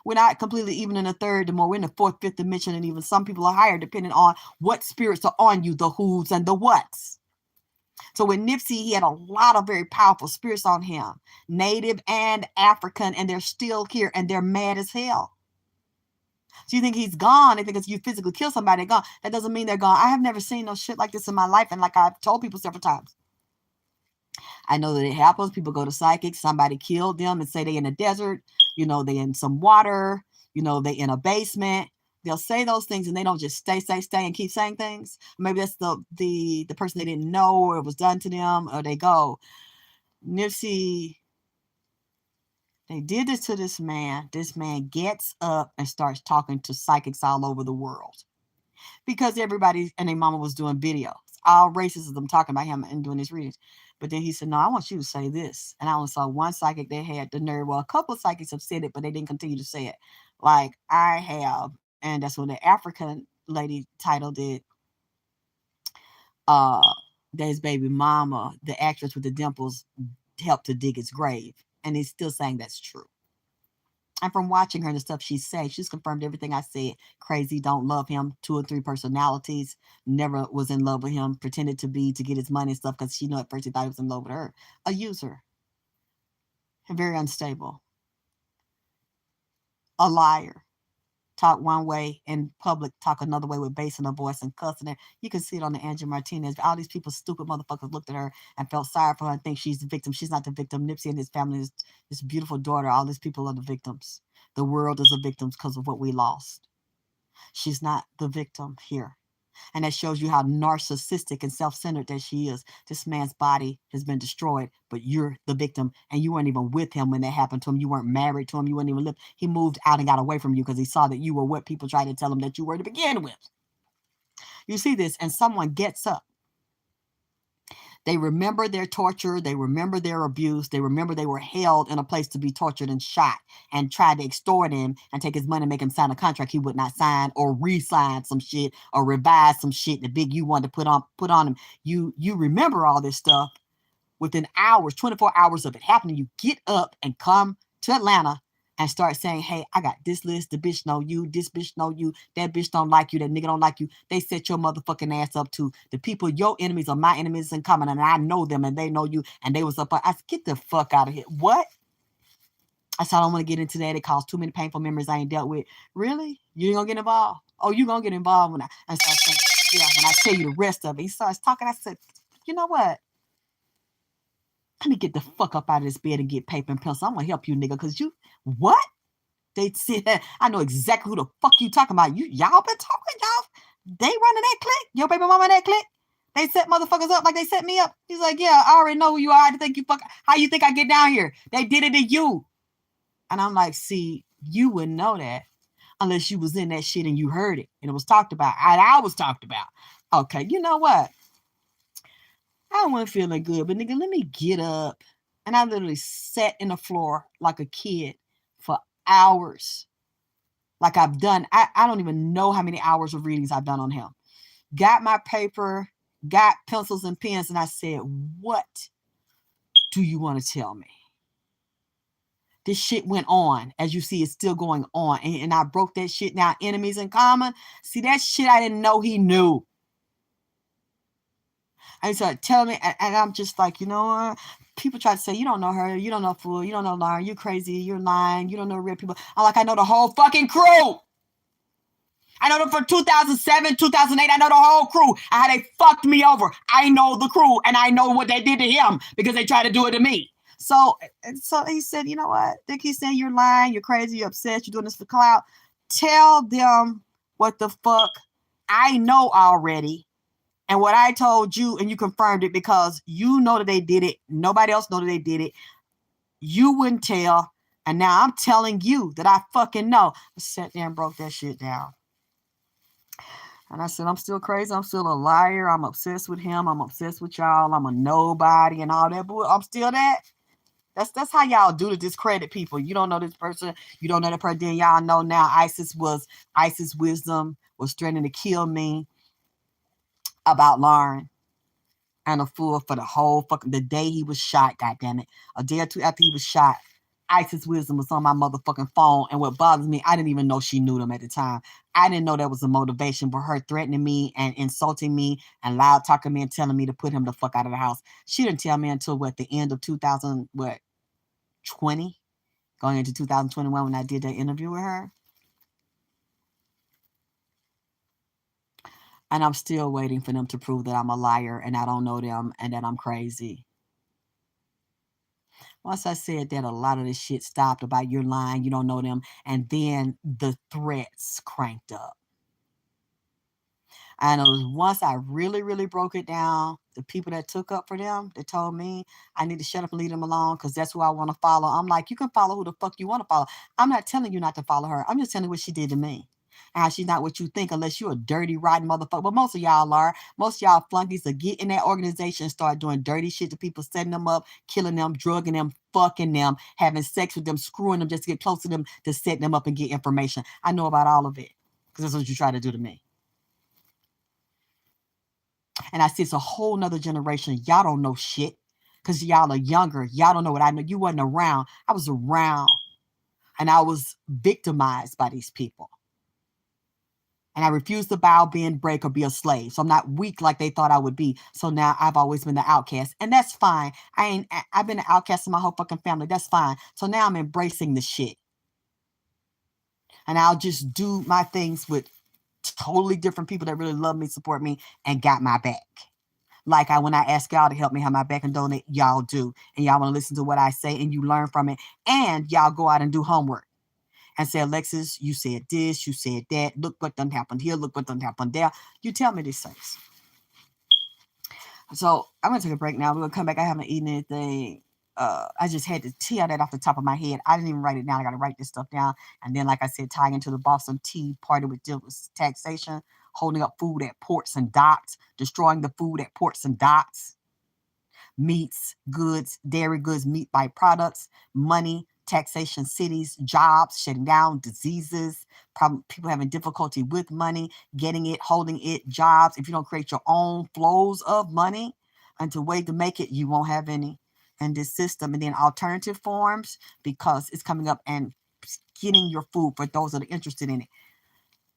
We're not completely even in the third, the more we're in the fourth, fifth dimension, and even some people are higher depending on what spirits are on you, the who's and the whats. So with Nipsey, he had a lot of very powerful spirits on him, Native and African, and they're still here, and they're mad as hell. So you think he's gone? They think it's you physically kill somebody, they're gone. That doesn't mean they're gone. I have never seen no shit like this in my life, and like I've told people several times, I know that it happens. People go to psychics. Somebody killed them and say they in a desert. They in some water. They in a basement. They'll say those things and they don't just stay and keep saying things. Maybe that's the person they didn't know, or it was done to them, or they go. Nipsey They did this to this man. This man gets up and starts talking to psychics all over the world because everybody and their mama was doing videos, all races of them talking about him and doing his readings. But then he said, no, I want you to say this. And I only saw one psychic that had the nerve. Well, a couple of psychics have said it, but they didn't continue to say it like I have. And that's when the African lady titled it, uh, that his baby mama, the actress with the dimples, helped to dig his grave. And he's still saying that's true. And from watching her and the stuff she said, she's confirmed everything I said. Crazy, don't love him, 2 or 3 personalities, never was in love with him, pretended to be to get his money and stuff because she knew at first he thought he was in love with her. A user. And very unstable. A liar. Talk one way in public, talk another way with bass in her voice and cussing her. You can see it on the Angie Martinez. All these people, stupid motherfuckers, looked at her and felt sorry for her and think she's the victim. She's not the victim. Nipsey and his family, this beautiful daughter, all these people are the victims. The world is a victim because of what we lost. She's not the victim here. And that shows you how narcissistic and self-centered that she is. This man's body has been destroyed, but you're the victim, and you weren't even with him when that happened to him. You weren't married to him. You weren't even living. He moved out and got away from you because he saw that you were what people tried to tell him that you were to begin with. You see this, and someone gets up. They remember their torture. They remember their abuse. They remember they were held in a place to be tortured and shot and tried to extort him and take his money and make him sign a contract he would not sign or re-sign some shit or revise some shit that Big U wanted to put on him. You remember all this stuff within hours, 24 hours of it happening. You get up and come to Atlanta and start saying, hey, I got this list. The bitch know you. This bitch know you. That bitch don't like you. That nigga don't like you. They set your motherfucking ass up to the people, your enemies are my enemies in common. And I know them and they know you. And they was up. I said, get the fuck out of here. What? I said, I don't want to get into that. It caused too many painful memories I ain't dealt with. Really? You ain't gonna get involved? Oh, you gonna get involved when I start saying, yeah, when I tell you the rest of it. He starts talking. I said, you know what? Let me get the fuck up out of this bed and get paper and pencil. I'm gonna help you, nigga, because you, what? They said, I know exactly who the fuck you talking about. Y'all been talking, y'all? They running that clique? Your baby mama that clique? They set motherfuckers up like they set me up? He's like, yeah, I already know who you are. How you think I get down here? They did it to you. And I'm like, see, you wouldn't know that unless you was in that shit and you heard it. And it was talked about. I was talked about. Okay, you know what? I wasn't feeling good, but nigga, let me get up. And I literally sat in the floor like a kid for hours. Like I've done, I don't even know how many hours of readings I've done on him. Got my paper, got pencils and pens, and I said, what do you want to tell me? This shit went on. As you see, it's still going on. And I broke that shit down. Enemies in common. See, that shit I didn't know he knew. And he started telling me, and I'm just like, you know what? People try to say, you don't know her, you don't know fool, you don't know Lauren, you're crazy, you're lying, you don't know real people. I'm like, I know the whole fucking crew. I know them from 2007, 2008. I know the whole crew. How they fucked me over. I know the crew, and I know what they did to him because they tried to do it to me. So he said, you know what? They keep saying you're lying, you're crazy, you're upset, you're doing this for clout. Tell them what the fuck I know already. And what I told you, and you confirmed it because you know that they did it. Nobody else know that they did it. You wouldn't tell. And now I'm telling you that I fucking know. I sat there and broke that shit down. And I said, I'm still crazy. I'm still a liar. I'm obsessed with him. I'm obsessed with y'all. I'm a nobody and all that. But I'm still that. That's how y'all do to discredit people. You don't know this person. You don't know that person. Then y'all know now ISIS wisdom was threatening to kill me about Lauren. And a fool for the whole fucking, the day he was shot, goddammit. A day or two after he was shot, ISIS Wisdom was on my motherfucking phone. And what bothers me, I didn't even know she knew them at the time. I didn't know that was a motivation for her threatening me and insulting me and loud talking me and telling me to put him the fuck out of the house. She didn't tell me until the end of 2020, going into 2021 when I did that interview with her. And I'm still waiting for them to prove that I'm a liar and I don't know them and that I'm crazy. Once I said that, a lot of this shit stopped about you're lying, you don't know them, and then the threats cranked up. And it was once I really, really broke it down, the people that took up for them, that told me I need to shut up and leave them alone because that's who I want to follow. I'm like, you can follow who the fuck you want to follow. I'm not telling you not to follow her. I'm just telling you what she did to me. And how she's not what you think unless you're a dirty, rotten motherfucker. But most of y'all are. Most of y'all flunkies to get in that organization and start doing dirty shit to people, setting them up, killing them, drugging them, fucking them, having sex with them, screwing them just to get close to them to set them up and get information. I know about all of it because that's what you try to do to me. And I see it's a whole nother generation. Y'all don't know shit because y'all are younger. Y'all don't know what I know. You wasn't around. I was around and I was victimized by these people. And I refused to bow, bend, break, or be a slave. So I'm not weak like they thought I would be. So now I've always been the outcast. And that's fine. I've been an outcast in my whole fucking family. That's fine. So now I'm embracing the shit. And I'll just do my things with totally different people that really love me, support me, and got my back. Like when I ask y'all to help me have my back and donate, y'all do. And y'all want to listen to what I say and you learn from it. And y'all go out and do homework and say, Alexis, you said this, you said that. Look what done happened here. Look what done happened there. You tell me these things. So I'm going to take a break now. We're going to come back. I haven't eaten anything. I just had to tear that off the top of my head. I didn't even write it down. I got to write this stuff down. And then, like I said, tying into the Boston Tea Party with taxation, holding up food at ports and docks, destroying the food at ports and docks, meats, goods, dairy goods, meat byproducts, money, taxation, cities, jobs, shutting down, diseases, people having difficulty with money, getting it, holding it, jobs. If you don't create your own flows of money and to way to make it, you won't have any in this system. And then alternative forms, because it's coming up and getting your food for those that are interested in it.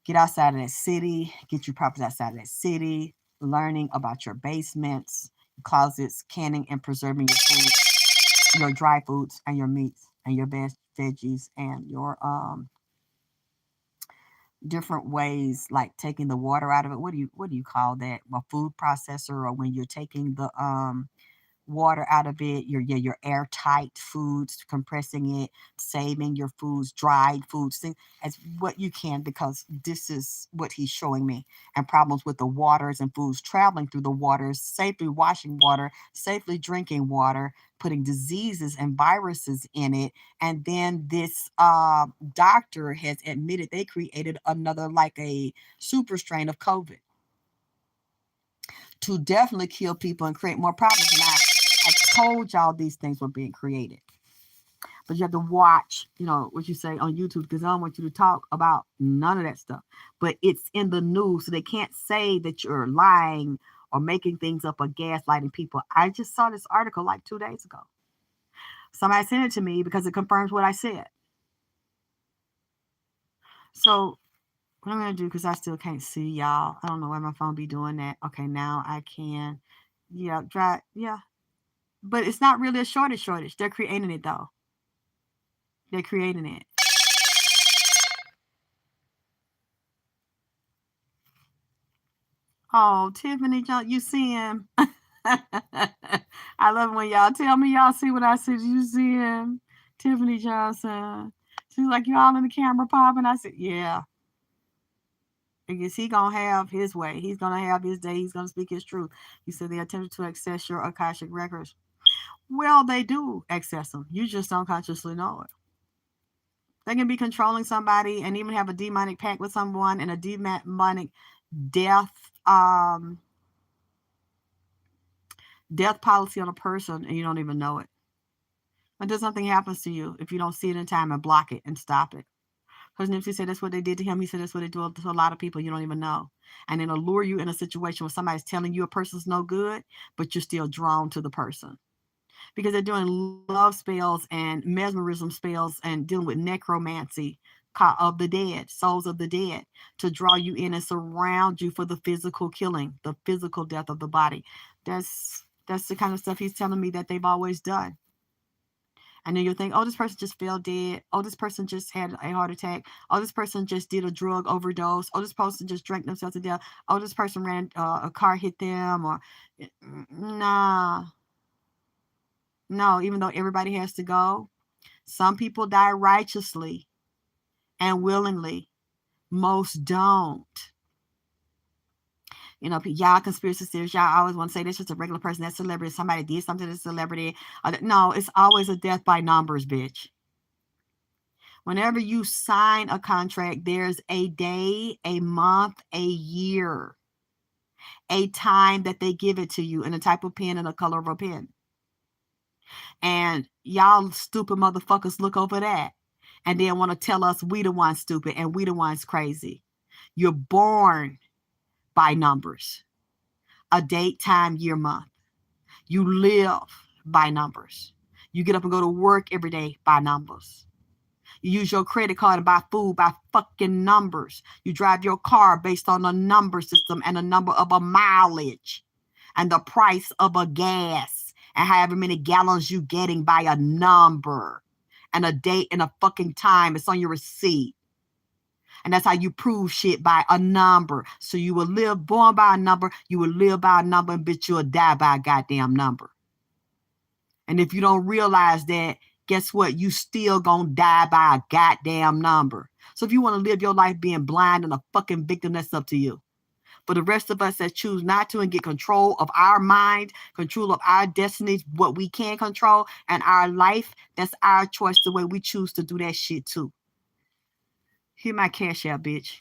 Get outside of that city, get your properties outside of that city, learning about your basements, closets, canning and preserving your food, your dry foods and your meats and your veggies and your different ways, like taking the water out of it. What do you call that? A food processor, or when you're taking the water out of it, your airtight foods, compressing it, saving your foods, dried foods, things as what you can, because this is what he's showing me. And problems with the waters and foods traveling through the waters, safely washing water, safely drinking water, putting diseases and viruses in it. And then this doctor has admitted they created another, like a super strain of COVID to definitely kill people and create more problems. And I told y'all these things were being created. But you have to watch, what you say on YouTube, because I don't want you to talk about none of that stuff. But it's in the news, so they can't say that you're lying or making things up or gaslighting people. I just saw this article like 2 days ago. Somebody sent it to me because it confirms what I said. So what I'm going to do, because I still can't see y'all. I don't know why my phone be doing that. Okay, now I can. Yeah, yeah. But it's not really a shortage. They're creating it, though. They're creating it. Oh, Tiffany, you see him? I love it when y'all tell me y'all see what I see. You see him? Tiffany Johnson. She's like, you all in the camera popping? I said, yeah. Because he going to have his way. He's going to have his day. He's going to speak his truth. He said they attempted to access your Akashic records. Well, they do access them. You just don't consciously know it. They can be controlling somebody and even have a demonic pact with someone and a demonic death death policy on a person, and you don't even know it. Until something happens to you, if you don't see it in time, and block it and stop it. Because Nipsey said that's what they did to him. He said that's what they do to a lot of people you don't even know. And then allure you in a situation where somebody's telling you a person's no good, but you're still drawn to the person. Because they're doing love spells and mesmerism spells and dealing with necromancy of the dead, souls of the dead, to draw you in and surround you for the physical killing, the physical death of the body. That's the kind of stuff he's telling me that they've always done. And then you'll think, oh, this person just fell dead. Oh, this person just had a heart attack. Oh, this person just did a drug overdose. Oh, this person just drank themselves to death. Oh, this person ran, a car hit them. Or nah. No, even though everybody has to go, some people die righteously and willingly. Most don't. You know, y'all conspiracy theorists, y'all always want to say this is a regular person, that's celebrity, somebody did something to the celebrity. No, it's always a death by numbers, bitch. Whenever you sign a contract, there's a day, a month, a year, a time that they give it to you in a type of pen and a color of a pen. And y'all stupid motherfuckers look over that and then want to tell us we the ones stupid and we the ones crazy. You're born by numbers. A date, time, year, month. You live by numbers. You get up and go to work every day by numbers. You use your credit card and buy food by fucking numbers. You drive your car based on a number system and a number of a mileage and the price of a gas and however many gallons you getting by a number and a date and a fucking time. It's on your receipt. And that's how you prove shit, by a number. So you will live born by a number, you will live by a number, and bitch, you'll die by a goddamn number. And if you don't realize that, guess what? You still gonna die by a goddamn number. So if you want to live your life being blind and a fucking victim, that's up to you. For the rest of us that choose not to and get control of our mind, control of our destinies, what we can control, and our life, that's our choice, the way we choose to do that shit too. Here my cash out, bitch.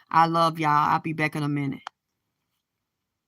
I love y'all. I'll be back in a minute.